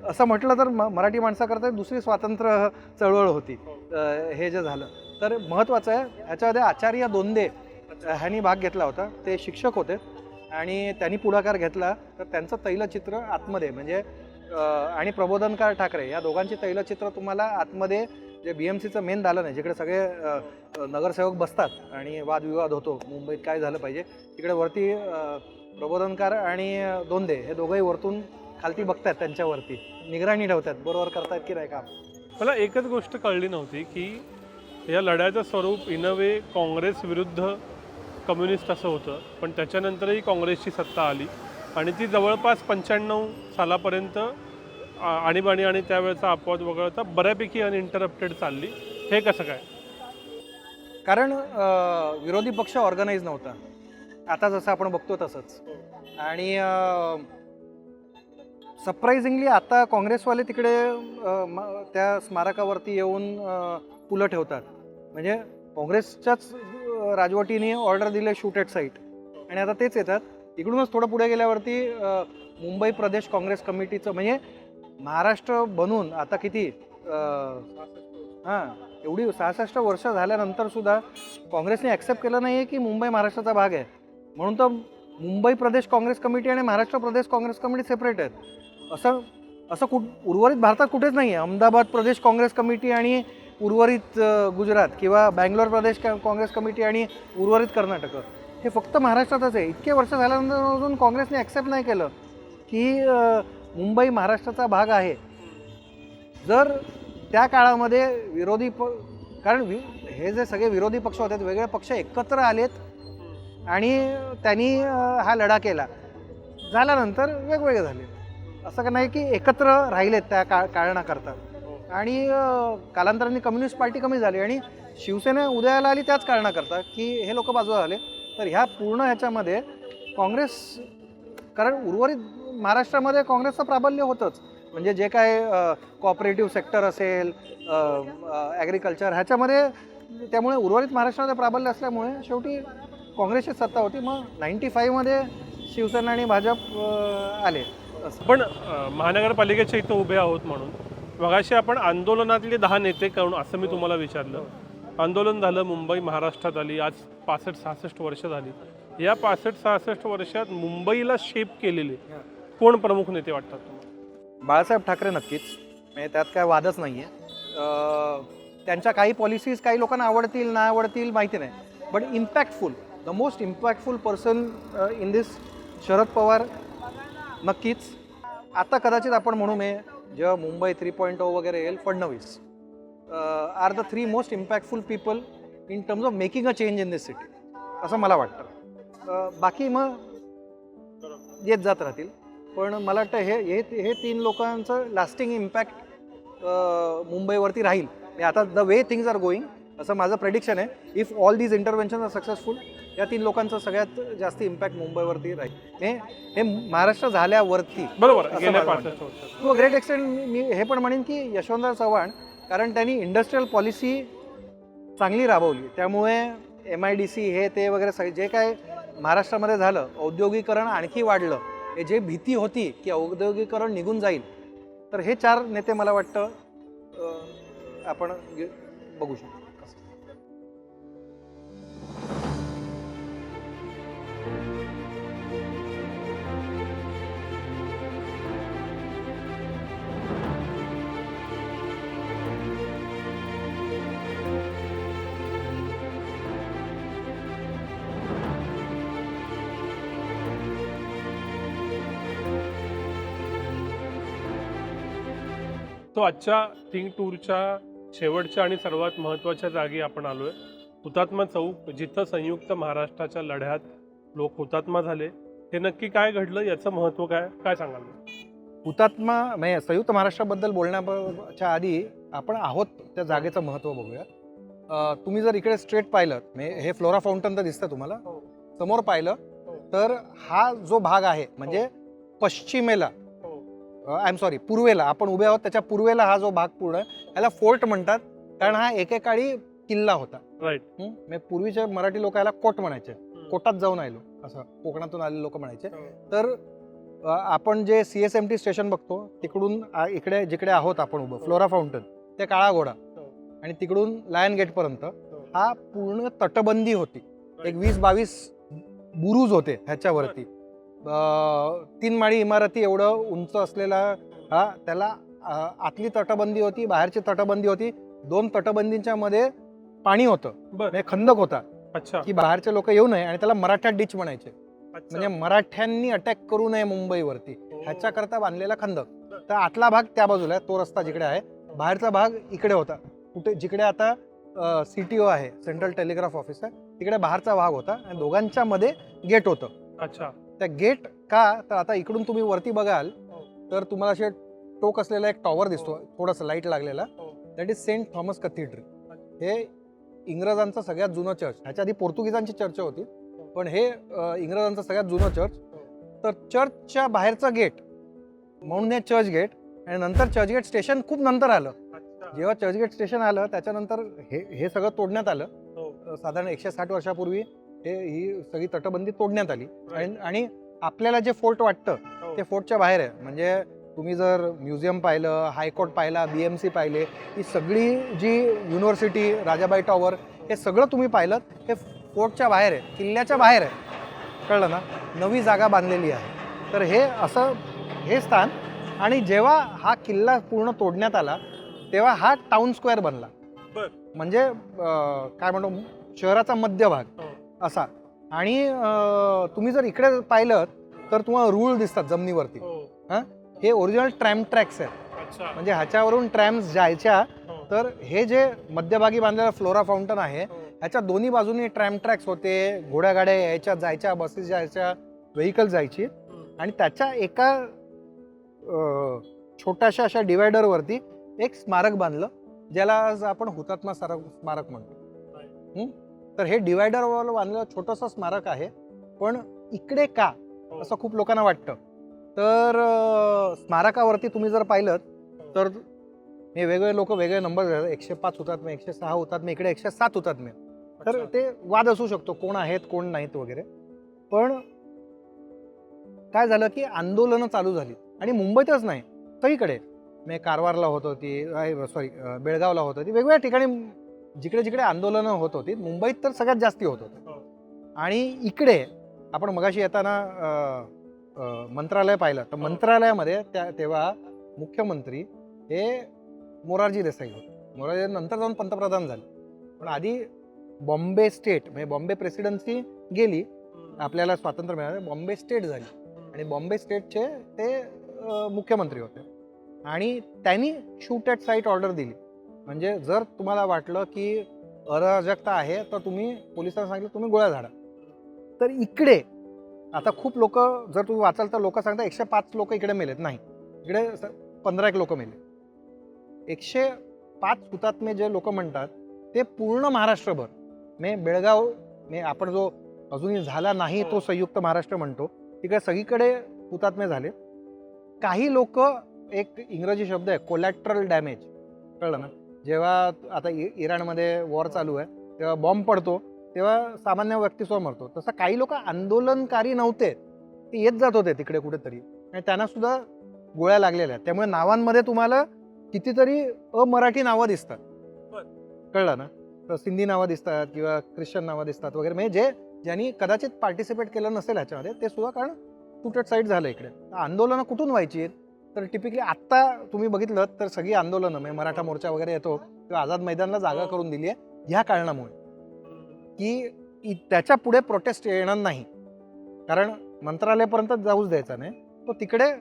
असं म्हटलं तर मराठी माणसाकरता दुसरी स्वातंत्र्य चळवळ होती हे जे झालं. तर महत्त्वाचं आहे ह्याच्यामध्ये आचार्य दोंदे ह्यांनी भाग घेतला होता. ते शिक्षक होते आणि त्यांनी पुढाकार घेतला. तर त्यांचं तैलचित्र आतमध्ये म्हणजे आणि प्रबोधनकार ठाकरे या दोघांची तैलचित्र तुम्हाला आतमध्ये जे BMCचं मेन दालन आहे, जिकडे सगळे नगरसेवक बसतात आणि वादविवाद होतो मुंबईत काय झालं पाहिजे, तिकडे वरती प्रबोधनकार आणि दोंदे हे दोघंही वरतून खालती बघतात, त्यांच्यावरती निगराणी ठेवतात बरोबर करतायत की नाही काम. मला एकच गोष्ट कळली नव्हती की या लढ्याचं स्वरूप इन अ वे काँग्रेस विरुद्ध कम्युनिस्ट असं होतं, पण त्याच्यानंतरही काँग्रेसची सत्ता आली आणि ती जवळपास 95 सालापर्यंत आणीबाणी आणि त्यावेळेचा अपवाद वगळता बऱ्यापैकी अनइंटरप्टेड चालली. हे कसं काय? कारण विरोधी पक्ष ऑर्गनाईज नव्हता, आता जसं आपण बघतो तसंच. आणि सरप्राइझिंगली आता काँग्रेसवाले तिकडे त्या स्मारकावरती येऊन फुलं ठेवतात. म्हणजे काँग्रेसच्याच राजवटीने ऑर्डर दिले शूट ॲट साईट, आणि आता तेच येतात. इकडूनच थोडं पुढे गेल्यावरती मुंबई प्रदेश काँग्रेस कमिटीचं म्हणजे महाराष्ट्र बनून आता किती एवढी 66 वर्ष झाल्यानंतर सुद्धा काँग्रेसने ॲक्सेप्ट केलं नाही आहे की मुंबई महाराष्ट्राचा भाग आहे. म्हणून तर मुंबई प्रदेश काँग्रेस कमिटी आणि महाराष्ट्र प्रदेश काँग्रेस कमिटी सेपरेट आहेत. असं उर्वरित भारतात कुठेच नाही आहे. अहमदाबाद प्रदेश काँग्रेस कमिटी आणि उर्वरित गुजरात किंवा बँगलोर प्रदेश काँग्रेस कमिटी आणि उर्वरित कर्नाटक हे फक्त महाराष्ट्रातच आहे. इतके वर्ष झाल्यानंतर अजून काँग्रेसने ॲक्सेप्ट नाही केलं की मुंबई महाराष्ट्राचा भाग आहे. जर त्या काळामध्ये कारण हे जे सगळे विरोधी पक्ष होते वेगळे पक्ष एकत्र आलेत आणि त्यांनी हा लढा केला, झाल्यानंतर वेगवेगळे झाले. असं का नाही की एकत्र राहिलेत त्या कारणाकरता. आणि कालांतराने कम्युनिस्ट पार्टी कमी झाली आणि शिवसेना उदयाला आली त्याच कारणाकरता की हे लोक बाजूला आले. तर ह्या पूर्ण ह्याच्यामध्ये काँग्रेस, कारण उर्वरित महाराष्ट्रामध्ये काँग्रेसचं प्राबल्य होतंच. म्हणजे जे काय कॉपरेटिव्ह सेक्टर असेल, ॲग्रिकल्चर ह्याच्यामध्ये, त्यामुळे उर्वरित महाराष्ट्रामध्ये प्राबल्य असल्यामुळे शेवटी काँग्रेसची सत्ता होती. मग 95मध्ये शिवसेना आणि भाजप आले. पण महानगरपालिकेच्या इथं उभे आहोत म्हणून मगाशी आपण आंदोलनातले 10 नेते कोण असं मी तुम्हाला विचारलं. आंदोलन झालं, मुंबई महाराष्ट्रात आली, आज 65-66 वर्ष झाली. या 65-66 वर्षात मुंबईला शेप केलेले कोण प्रमुख नेते वाटतात तुम्हाला? बाळासाहेब ठाकरे नक्कीच, म्हणजे त्यात काय वादच नाही आहे. त्यांच्या काही पॉलिसीज काही लोकांना आवडतील नाही आवडतील माहिती नाही, but impactful, the most impactful person in this Sharad Pawar नक्कीच. आता कदाचित आपण म्हणू जेव्हा मुंबई 3.0 वगैरे येईल, Fadnavis are the 3 most impactful people in terms of making a change in this city, असं मला वाटतं. बाकी मग येत जात राहतील, पण मला वाटतं हे 3 लोकांचं लास्टिंग इम्पॅक्ट मुंबईवरती राहील. आता the way things are going, असं माझं प्रेडिक्शन आहे. If all these intervention are successful, या 3 लोकांचं सगळ्यात जास्त इम्पॅक्ट मुंबईवरती राहील. हे महाराष्ट्र झाल्यावरती बरोबर टू अ ग्रेट एक्सटेंट. मी हे पण म्हणेन की यशवंतराव चव्हाण, कारण त्यांनी इंडस्ट्रियल पॉलिसी चांगली राबवली, त्यामुळे MIDC हे ते वगैरे जे काय महाराष्ट्रामध्ये झालं, औद्योगिकरण आणखी वाढलं, हे जे भीती होती की औद्योगिकरण निघून जाईल, तर हे 4 नेते मला वाटतं आपण बघू शकतो. तो आजच्या थिंक टूरच्या शेवटच्या आणि सर्वात महत्त्वाच्या जागी आपण आलो आहे, हुतात्मा चौक, जिथं संयुक्त महाराष्ट्राच्या लढ्यात लोक हुतात्मा झाले. हे नक्की काय घडलं, याचं महत्त्व काय काय सांगाल? हुतात्मा म्हणजे संयुक्त महाराष्ट्राबद्दल बोलण्याच्या आधी आपण आहोत त्या जागेचं महत्त्व बघूया. तुम्ही जर इकडे स्ट्रेट पाहिलं, म्हणजे हे फ्लोरा फाउंटन तर दिसतं तुम्हाला, समोर पाहिलं तर हा जो भाग आहे म्हणजे पश्चिमेला, आय एम सॉरी, पूर्वेला, आपण उभे आहोत त्याच्या पूर्वेला हा जो भाग पूर्ण याला फोर्ट म्हणतात, कारण हा एकेकाळी किल्ला होता. राईट. म्हणजे पूर्वीचे मराठी लोक याला कोट म्हणायचे, कोटात जाऊन आलो असं कोकणातून आलेले लोक म्हणायचे. तर आपण जे CSMT स्टेशन बघतो तिकडून इकडे जिकडे आहोत आपण उभं, फ्लोरा फाउंटन ते काळा घोडा, आणि तिकडून लायन गेट पर्यंत हा पूर्ण तटबंदी होती. एक 20-22 बुरुज होते ह्याच्यावरती, 3 माळी इमारती एवढं उंच असलेला हा, त्याला आतली तटबंदी होती, बाहेरची तटबंदी होती. 2 तटबंदींच्या मध्ये पाणी होतं, म्हणजे खंदक होता. अच्छा. की बाहेरचे लोक येऊ नये, आणि त्याला मराठा डिच म्हणायचे, म्हणजे मराठ्यांनी अटॅक करू नये मुंबईवरती ह्याच्याकरता बांधलेला खंदक. तर आतला भाग त्या बाजूला आहे, तो रस्ता जिकडे आहे, बाहेरचा भाग इकडे होता, कुठे जिकडे आता CTO आहे, सेंट्रल टेलिग्राफ ऑफिस आहे, तिकडे बाहेरचा भाग होता, आणि दोघांच्या मध्ये गेट होतं. अच्छा. त्या गेट का, तर आता इकडून तुम्ही वरती बघाल तर तुम्हाला असे टोक असलेला एक टॉवर दिसतो, थोडासा लाईट लागलेला, that is Saint Thomas cathedral. हे इंग्रजांचं सगळ्यात जुनं चर्च, ह्याच्या आधी पोर्तुगीजांची चर्च होती, पण हे इंग्रजांचं सगळ्यात जुनं चर्च. तर चर्चच्या बाहेरचं गेट म्हणून हे चर्च गेट, आणि नंतर चर्चगेट स्टेशन खूप नंतर आलं. जेव्हा चर्चगेट स्टेशन आलं त्याच्यानंतर हे सगळं तोडण्यात आलं. साधारण 160 वर्षापूर्वी ही सगळी तटबंदी तोडण्यात आली, आणि आपल्याला जे फोर्ट वाटतं ते फोर्टच्या बाहेर आहे. म्हणजे तुम्ही जर म्युझियम पाहिलं, हायकोर्ट पाहिला, BMC पाहिले, ही सगळी जी युनिव्हर्सिटी, राजाबाई टॉवर, हे सगळं तुम्ही पाहिलं, हे फोर्टच्या बाहेर आहे, किल्ल्याच्या बाहेर आहे. कळलं ना? नवी जागा बांधलेली आहे. तर हे असं हे स्थान, आणि जेव्हा हा किल्ला पूर्ण तोडण्यात आला तेव्हा हा टाउन स्क्वेअर बनला, म्हणजे काय म्हणतो, शहराचा मध्यभाग असा. आणि तुम्ही जर इकडे पाहिलं तर तुम्हाला रूळ दिसतात जमिनीवरती. हे ओरिजिनल ट्रॅम ट्रॅक्स आहेत, म्हणजे ह्याच्यावरून ट्रॅम्स जायच्या. तर हे जे मध्यभागी बांधलेलं फ्लोरा फाउंटन आहे, ह्याच्या दोन्ही बाजूनी ट्रॅम ट्रॅक्स होते, घोड्यागाड्या यायच्या जायच्या, बसेस जायच्या, व्हेकल जायची. आणि त्याच्या एका छोट्याशा अशा डिवायडरवरती एक स्मारक बांधलं, ज्याला आज आपण हुतात्मा स्मारक म्हणतो. तर हे डिवायडरवर बांधलेलं छोटंसं स्मारक आहे. पण इकडे का, असं खूप लोकांना वाटतं. तर स्मारकावरती तुम्ही जर पाहिलं तर हे वेगवेगळे लोक वेगळे नंबर देतात, 105 हुतात्मे, 106 हुतात्मे, इकडे 107 हुतात्मे. तर ते वाद असू शकतो, कोण आहेत कोण नाहीत वगैरे. पण काय झालं की आंदोलनं चालू झाली, आणि मुंबईतच नाही, सगळीकडे. म्हणजे कारवारला होत होती, बेळगावला होत होती, वेगवेगळ्या ठिकाणी जिकडे जिकडे आंदोलनं होत होती. मुंबईत तर सगळ्यात जास्ती होत होते. आणि इकडे आपण मगाशी येताना मंत्रालय पाहिलं, तर मंत्रालयामध्ये तेव्हा मुख्यमंत्री हे मोरारजी देसाई होते. मोरारजी नंतर जाऊन पंतप्रधान झाले, पण आधी बॉम्बे स्टेट, म्हणजे बॉम्बे प्रेसिडेन्सी गेली, आपल्याला स्वातंत्र्य मिळालं, बॉम्बे स्टेट झाली, आणि बॉम्बे स्टेटचे ते मुख्यमंत्री होते. आणि त्यांनी शूट ॲट साईट ऑर्डर दिली, म्हणजे जर तुम्हाला वाटलं की अराजकता आहे तर तुम्ही पोलिसांना सांगितलं तुम्ही गोळ्या झाडा. तर इकडे आता खूप लोक, जर तुम्ही वाचाल तर लोक सांगतात 105 लोक इकडे मेलेत. नाही, इकडे 15 लोक मेले. 105 हुतात्मे जे लोक म्हणतात ते पूर्ण महाराष्ट्रभर, म्हणजे बेळगाव, म्हणजे आपण जो अजूनही झाला नाही तो संयुक्त महाराष्ट्र म्हणतो, तिकडे सगळीकडे हुतात्मे झाले. काही लोक, एक इंग्रजी शब्द आहे कोलॅट्रल डॅमेज, कळलं ना? जेव्हा आता इराणमध्ये वॉर चालू आहे तेव्हा बॉम्ब पडतो, तेव्हा सामान्य व्यक्तीसुद्धा मरतो. तसं काही लोक आंदोलनकारी नव्हते, ते येत जात होते तिकडे कुठेतरी आणि त्यांना सुद्धा गोळ्या लागलेल्या आहेत. त्यामुळे नावांमध्ये तुम्हाला कितीतरी अमराठी नावं दिसतात. कळलं ना? तर सिंधी नावं दिसतात किंवा ख्रिश्चन नावं दिसतात वगैरे, म्हणजे ज्यांनी कदाचित पार्टिसिपेट केलं नसेल ह्याच्यामध्ये ते सुद्धा, कारण टुटेड साईड झालं इकडे. आंदोलनं कुठून व्हायची आहेत? तर टिपिकली आत्ता तुम्ही बघितलं तर सगळी आंदोलनं म्हणजे मराठा मोर्चा वगैरे येतो किंवा आझाद मैदानला जागा करून दिली आहे ह्या कारणामुळे, की त्याच्या पुढे प्रोटेस्ट येणार नाही, कारण मंत्रालयापर्यंत जाऊच द्यायचा नाही. तो तिकडे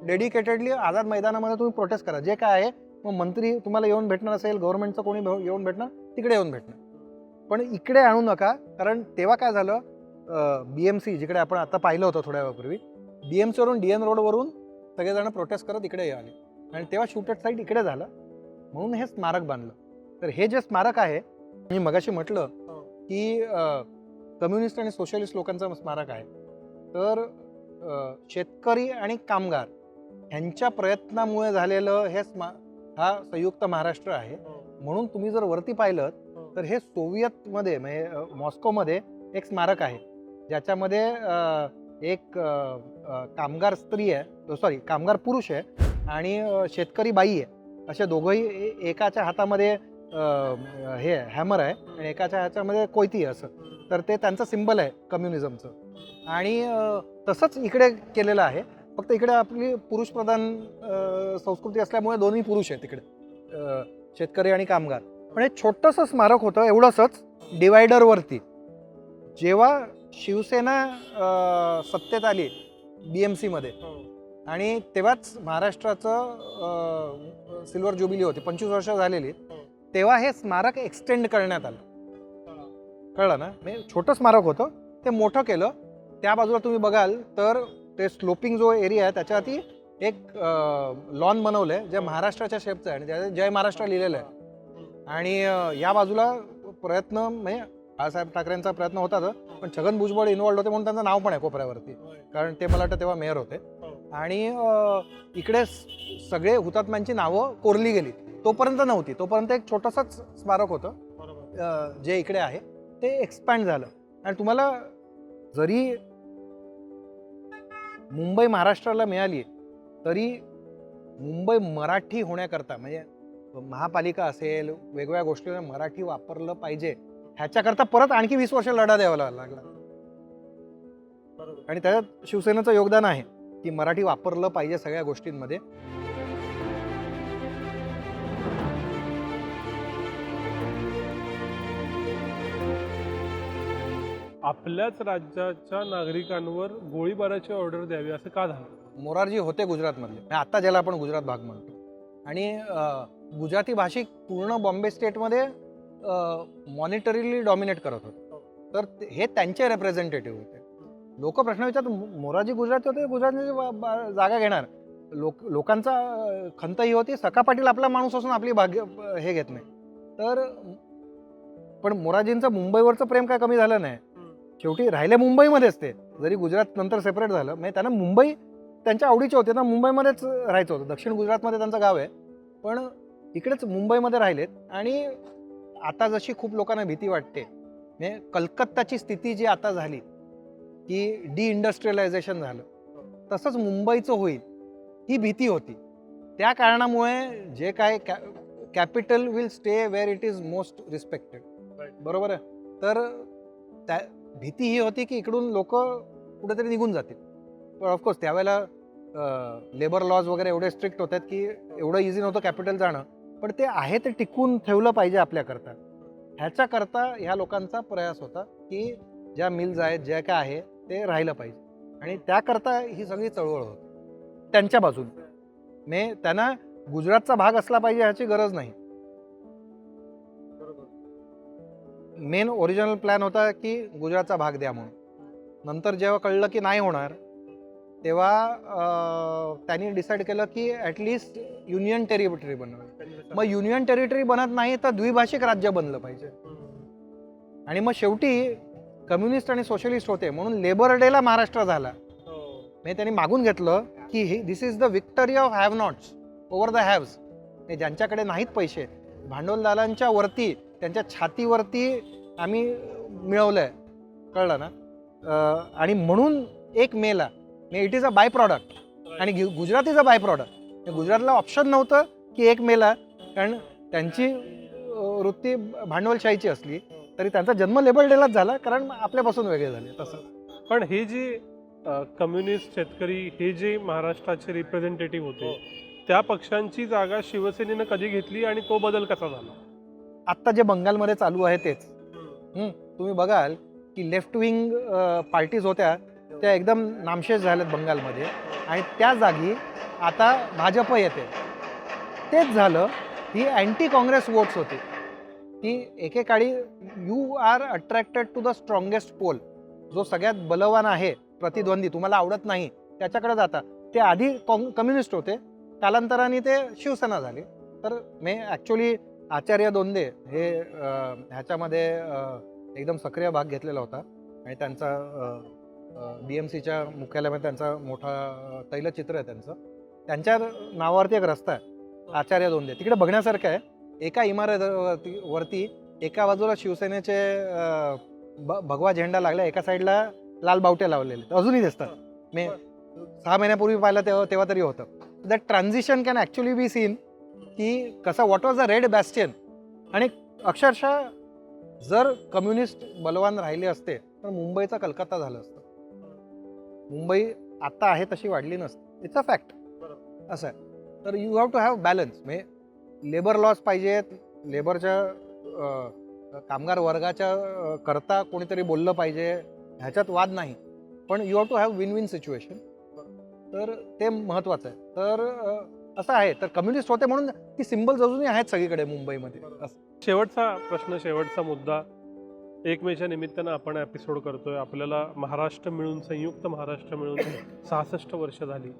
डेडिकेटेडली आझाद मैदानामध्ये तुम्ही प्रोटेस्ट करा, जे काय आहे. मग मंत्री तुम्हाला येऊन भेटणार असेल, गव्हर्नमेंटचं कोणी येऊन भेटणार, तिकडे येऊन भेटणार, पण इकडे आणू नका. कारण तेव्हा काय झालं, BMC जिकडे आपण आता पाहिलं होतं थोड्या वेळापूर्वी, BMC वरून DN रोडवरून सगळेजण प्रोटेस्ट करत इकडे आले आणि तेव्हा शूटेड साईट इकडे झालं, म्हणून हे स्मारक बांधलं. तर हे जे स्मारक आहे, मी मगाशी म्हटलं की कम्युनिस्ट आणि सोशलिस्ट लोकांचं स्मारक आहे. तर शेतकरी आणि कामगार ह्यांच्या प्रयत्नामुळे झालेलं हे हा संयुक्त महाराष्ट्र आहे. म्हणून तुम्ही जर वरती पाहिलं तर हे सोव्हिएतमध्ये म्हणजे मॉस्कोमध्ये एक स्मारक आहे, ज्याच्यामध्ये एक कामगार स्त्री आहे, कामगार पुरुष आहे आणि शेतकरी बाई आहे. असे दोघंही एकाच्या हातामध्ये हे हॅमर आहे आणि एकाच्या ह्याच्यामध्ये कोयती आहे, असं. तर ते त्यांचं सिम्बल आहे कम्युनिझमचं. आणि तसंच इकडे केलेलं आहे, फक्त इकडे आपली पुरुषप्रधान संस्कृती असल्यामुळे दोन्ही पुरुष आहेत तिकडे, शेतकरी आणि कामगार. पण हे छोटंसं स्मारक होतं, एवढंसच डिवायडरवरती. जेव्हा शिवसेना सत्तेत आली BMC मध्ये आणि तेव्हाच महाराष्ट्राचं सिल्वर ज्युबिली होती, 25 वर्ष झालेली, तेव्हा हे स्मारक एक्सटेंड करण्यात आलं. कळलं ना? म्हणजे छोटं स्मारक होतं, ते मोठं केलं. त्या बाजूला तुम्ही बघाल तर ते स्लोपिंग जो एरिया आहे त्याच्यावरती एक लॉन बनवलं आहे, जे महाराष्ट्राच्या शेपचं आहे आणि त्याच्यात जय महाराष्ट्र लिहिलेलं आहे. आणि या बाजूला प्रयत्न म्हणजे बाळासाहेब ठाकरेंचा प्रयत्न होता, पण छगन भुजबळ इन्व्हॉल्ड होते म्हणून त्यांचं नाव पण आहे कोपऱ्यावरती, कारण ते मला वाटतं तेव्हा मेयर होते. आणि इकडे सगळे हुतात्म्यांची नावं कोरली गेली. तोपर्यंत नव्हती, तोपर्यंत एक छोटंसंच स्मारक होतं, जे इकडे आहे. ते एक्सपॅन्ड झालं. आणि तुम्हाला जरी मुंबई महाराष्ट्राला मिळाली तरी मुंबई मराठी होण्याकरता, म्हणजे महापालिका असेल, वेगवेगळ्या गोष्टींना मराठी वापरलं पाहिजे ह्याच्याकरता परत आणखी 20 वर्ष लढा द्यावा लागला. आणि त्याच्यात शिवसेनेचं योगदान आहे की मराठी वापरलं पाहिजे सगळ्या गोष्टींमध्ये. आपल्याच राज्याच्या नागरिकांवर गोळीबाराची ऑर्डर द्यावी असं का झालं? मोरारजी होते गुजरातमधले, आता ज्याला आपण गुजरात भाग म्हणतो, आणि गुजराती भाषिक पूर्ण बॉम्बे स्टेटमध्ये मॉनिटरीली डॉमिनेट करत होते. तर हे त्यांचे रिप्रेझेंटेटिव्ह होते. लोक प्रश्न विचारतात, मोरारजी गुजराती होते, गुजरातची जागा घेणार. लोकांचा खंत ही होती, सखा पाटील आपला माणूस असून आपली हे घेत नाही. तर पण मोरारजींचं मुंबईवरचं प्रेम काय कमी झालं नाही. शेवटी राहिले मुंबईमध्येच ते, जरी गुजरात नंतर सेपरेट झालं. म्हणजे त्यांना मुंबई त्यांच्या आवडीचे होते ना, मुंबईमध्येच राहायचं होतं. दक्षिण गुजरातमध्ये त्यांचं गाव आहे, पण इकडेच मुंबईमध्ये राहिलेत. आणि आता जशी खूप लोकांना भीती वाटते, म्हणजे कलकत्ताची स्थिती जी आता झाली की डिइंडस्ट्रियलायझेशन झालं, तसंच मुंबईचं होईल ही भीती होती. त्या कारणामुळे जे काय capital will stay where it is most respected, बरोबर आहे. तर त्या भीती ही होती की इकडून लोक कुठेतरी निघून जातील. पण ऑफकोर्स त्यावेळेला लेबर लॉज वगैरे एवढे स्ट्रिक्ट होतात की एवढं इझी नव्हतं कॅपिटल जाणं. पण ते आहे ते टिकून ठेवलं पाहिजे आपल्याकरता. ह्याच्याकरता ह्या लोकांचा प्रयास होता की ज्या मिल्स आहेत, जे काय आहे ते राहिलं पाहिजे. आणि त्याकरता ही सगळी चळवळ होती त्यांच्या बाजूने. म्हणजे त्यांना गुजरातचा भाग असला पाहिजे ह्याची गरज नाही. मेन ओरिजिनल प्लॅन होता की गुजरातचा भाग द्या म्हणून. नंतर जेव्हा कळलं की नाही होणार, तेव्हा त्यांनी डिसाईड केलं की ॲटलिस्ट युनियन टेरिटरी बनवावी. मग युनियन टेरिटरी बनत नाही तर द्विभाषिक राज्य बनलं पाहिजे. आणि मग शेवटी कम्युनिस्ट आणि सोशलिस्ट होते म्हणून लेबर डेला महाराष्ट्र झाला. म्हणजे त्यांनी मागून घेतलं की this is the victory of have nots over the haves. ज्यांच्याकडे नाहीत पैसे, भांडवलदारांच्या वरती, त्यांच्या छातीवरती आम्ही मिळवलंय, कळलं ना. आणि म्हणून 1 मेला it is a by product and Gujarat is a by product. गुजरातला ऑप्शन नव्हतं की 1 मेला, कारण त्यांची वृत्ती भांडवलशाहीची असली तरी त्यांचा जन्म लेबर डेलाच झाला, कारण आपल्यापासून वेगळे झाले तसं. पण हे जे कम्युनिस्ट शेतकरी हे जे महाराष्ट्राचे रिप्रेझेंटेटिव्ह होते त्या पक्षांची जागा शिवसेनेनं कधी घेतली आणि तो बदल कसा झाला? आत्ता जे बंगालमध्ये चालू आहे तेच. तुम्ही बघाल की लेफ्ट विंग पार्टीज होत्या त्या एकदम नामशेष झाल्यात बंगालमध्ये आणि त्या जागी आता भाजप येते. तेच झालं, ही अँटी काँग्रेस वोट्स होती. ती एकेकाळी you are attracted to the strongest pole, जो सगळ्यात बलवान आहे प्रतिद्वंदी, तुम्हाला आवडत नाही त्याच्याकडे जाता. ते आधी कम्युनिस्ट होते, कालांतराने ते शिवसेना झाले. तर मी ॲक्च्युली आचार्य दोंदे हे ह्याच्यामध्ये एकदम सक्रिय भाग घेतलेला होता आणि त्यांचा BMCच्या मुख्यालयामध्ये त्यांचा मोठा तैलचित्र आहे त्यांचं. त्यांच्या नावावरती एक रस्ता आहे आचार्य दोंदे, तिकडे बघण्यासारखं आहे. एका इमारतीवरती एका बाजूला शिवसेनेचे भगवा झेंडा लागला, एका साईडला लाल बावटे लावलेले अजूनही दिसतात. मी 6 महिन्यापूर्वी पाहिलं तेव्हा तरी होतं. That transition can actually be seen की कसं व्हॉट वॉज द रेड बॅस्टियन. आणि अक्षरशः जर कम्युनिस्ट बलवान राहिले असते तर मुंबईचा कलकत्ता झालं असतं. मुंबई आत्ता आहे तशी वाढली नसते. It's a fact. असं आहे. तर you have to have balance. म्हणजे लेबर लॉज पाहिजेत, लेबरच्या कामगार वर्गाच्या करता कोणीतरी बोललं पाहिजे, ह्याच्यात वाद नाही. पण you have to have win win situation. तर ते महत्त्वाचं आहे. तर असं आहे. तर कम्युनिस्ट होते म्हणून ती सिम्बल्स अजूनही आहेत सगळीकडे मुंबईमध्ये. शेवटचा प्रश्न, शेवटचा मुद्दा. 1 मेच्या निमित्तानं आपण एपिसोड करतोय. आपल्याला महाराष्ट्र मिळून, संयुक्त महाराष्ट्र मिळून 66 वर्ष झाली.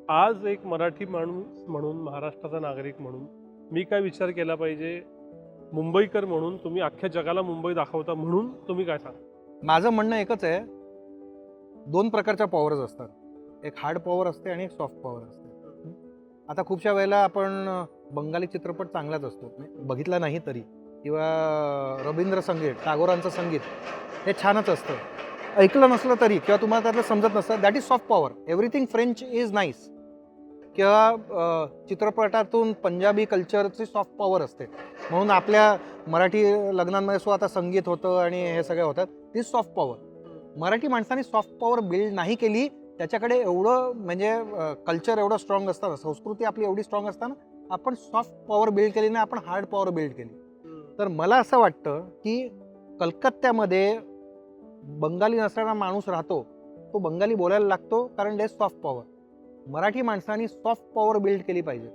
आज एक मराठी माणूस म्हणून, महाराष्ट्राचा नागरिक म्हणून मी काय विचार केला पाहिजे, मुंबईकर म्हणून तुम्ही अख्ख्या जगाला मुंबई दाखवता म्हणून तुम्ही काय सांगा? माझं म्हणणं एकच आहे, 2 प्रकारच्या पॉवर्स असतात. एक हार्ड पॉवर असते आणि एक सॉफ्ट पॉवर असते. आता खूपशा वेळेला आपण बंगाली चित्रपट चांगलाच असतो, बघितला नाही तरी, किंवा रवींद्र संगीत, टागोरांचं संगीत हे छानच असतं. ऐकलं नसलं तरी किंवा तुम्हाला त्यातलं समजत नसतं, that is soft power. Everything French is nice. किंवा चित्रपटातून पंजाबी कल्चरची सॉफ्ट पॉवर असते. म्हणून आपल्या मराठी लग्नांमध्ये सुद्धा आता संगीत होतं आणि हे सगळं होतात. ती सॉफ्ट पॉवर. मराठी माणसांनी सॉफ्ट पॉवर बिल्ड नाही केली. त्याच्याकडे एवढं म्हणजे कल्चर एवढं स्ट्रॉंग असताना, संस्कृती आपली एवढी स्ट्रॉंग असताना आपण सॉफ्ट पॉवर बिल्ड केली नाही, आपण हार्ड पॉवर बिल्ड केली. तर मला असं वाटतं की कलकत्त्यामध्ये बंगाली नसणारा माणूस राहतो, तो बंगाली बोलायला लागतो कारण दे सॉफ्ट पॉवर. मराठी माणसांनी सॉफ्ट पॉवर बिल्ड केली पाहिजे.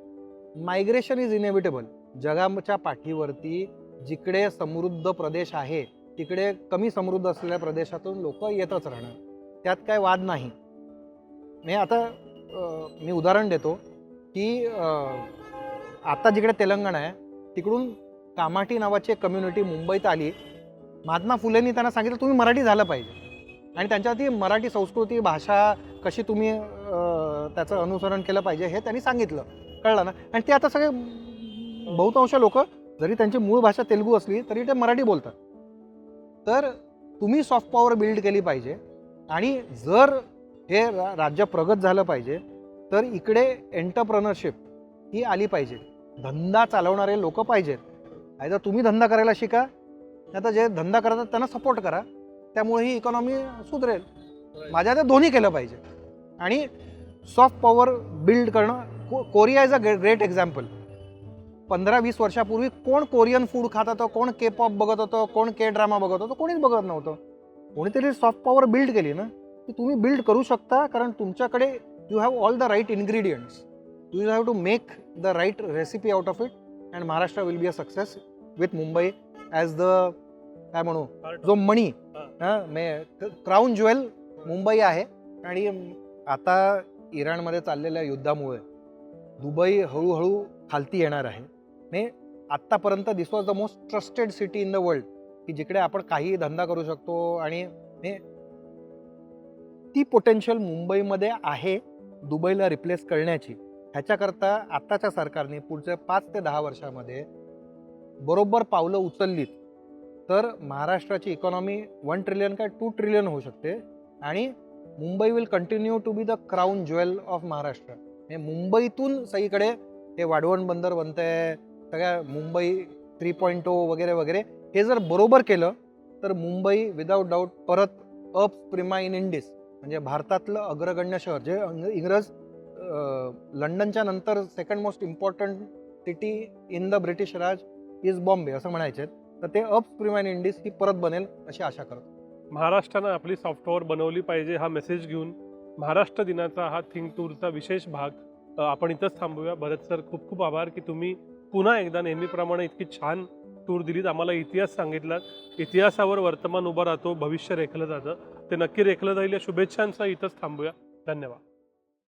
Migration is inevitable. जगाच्या पाठीवरती जिकडे समृद्ध प्रदेश आहे तिकडे कमी समृद्ध असलेल्या प्रदेशातून लोक येतच राहणार, त्यात काय वाद नाही. आता मी उदाहरण देतो की आता जिकडे तेलंगणा आहे तिकडून कामाठी नावाची एक कम्युनिटी मुंबईत आली. महात्मा फुलेंनी त्यांना सांगितलं तुम्ही मराठी झालं पाहिजे आणि त्यांच्यावरती मराठी संस्कृती, भाषा कशी तुम्ही त्याचं अनुसरण केलं पाहिजे हे त्यांनी सांगितलं, कळलं ना. आणि ते आता सगळे बहुतांश लोक जरी त्यांची मूळ भाषा तेलुगू असली तरी ते मराठी बोलतात. तर तुम्ही सॉफ्ट पॉवर बिल्ड केली पाहिजे. आणि जर हे राज्य प्रगत झालं पाहिजे तर इकडे एंटरप्रेनरशिप ही आली पाहिजे. धंदा चालवणारे लोक पाहिजेत. जर तुम्ही धंदा करायला शिका, आता जे धंदा करतात त्यांना सपोर्ट करा, त्यामुळे ही इकॉनॉमी सुधरेल. माझ्या ते दोन्ही केलं पाहिजे. आणि सॉफ्ट पॉवर बिल्ड करणं, Korea is a great example. 15-20 वर्षापूर्वी कोण कोरियन फूड खात होतं, कोण K-पॉप बघत होतं, कोण K-ड्रामा बघत होतं, कोणीच बघत नव्हतं. कोणीतरी सॉफ्ट पॉवर बिल्ड केली ना, की तुम्ही बिल्ड करू शकता. कारण तुमच्याकडे you have all the right ingredients. You have to make the right recipe out of it and Maharashtra will be a success with Mumbai as the काय म्हणू, जो मणी क्राऊन ज्वेल मुंबई आहे. आणि आता इराणमध्ये चाललेल्या युद्धामुळे दुबई हळूहळू खालती येणार आहे. आत्तापर्यंत this was the most trusted city in the world, की जिकडे आपण काही धंदा करू शकतो. आणि ती पोटेन्शियल मुंबईमध्ये आहे दुबईला रिप्लेस करण्याची. ह्याच्याकरता आत्ताच्या सरकारने पुढच्या 5 ते 10 वर्षामध्ये बरोबर पावलं उचललीत तर महाराष्ट्राची इकॉनॉमी 1 ट्रिलियन काय 2 ट्रिलियन होऊ शकते आणि Mumbai will continue to be the crown jewel of Maharashtra. हे मुंबईतून सगळीकडे हे वाढवण बंदर बनतंय, सगळ्या मुंबई 3.0 वगैरे वगैरे. हे जर बरोबर केलं तर मुंबई विदाऊट डाऊट परत अप प्रिमा इन इंडिस म्हणजे भारतातलं अग्रगण्य शहर, जे इंग्रज लंडनच्या नंतर second most important city in the British Raj is Bombay असं म्हणायचे, तर ते अप प्रिमा इन इंडिस ही परत बनेल अशी आशा करतो. महाराष्ट्रानं आपली सॉफ्टवेअर बनवली पाहिजे हा मेसेज घेऊन महाराष्ट्र दिनाचा हा थिंक टूरचा विशेष भाग आपण इथंच थांबूया. भरत सर, खूप खूप आभार की तुम्ही पुन्हा एकदा नेहमीप्रमाणे इतकी छान टूर दिलीत, आम्हाला इतिहास सांगितलात. इतिहासावर वर्तमान उभं राहतो, भविष्य रेखलं जातं, ते नक्की रेखलं जाईल या शुभेच्छांसह इथंच थांबूया. धन्यवाद.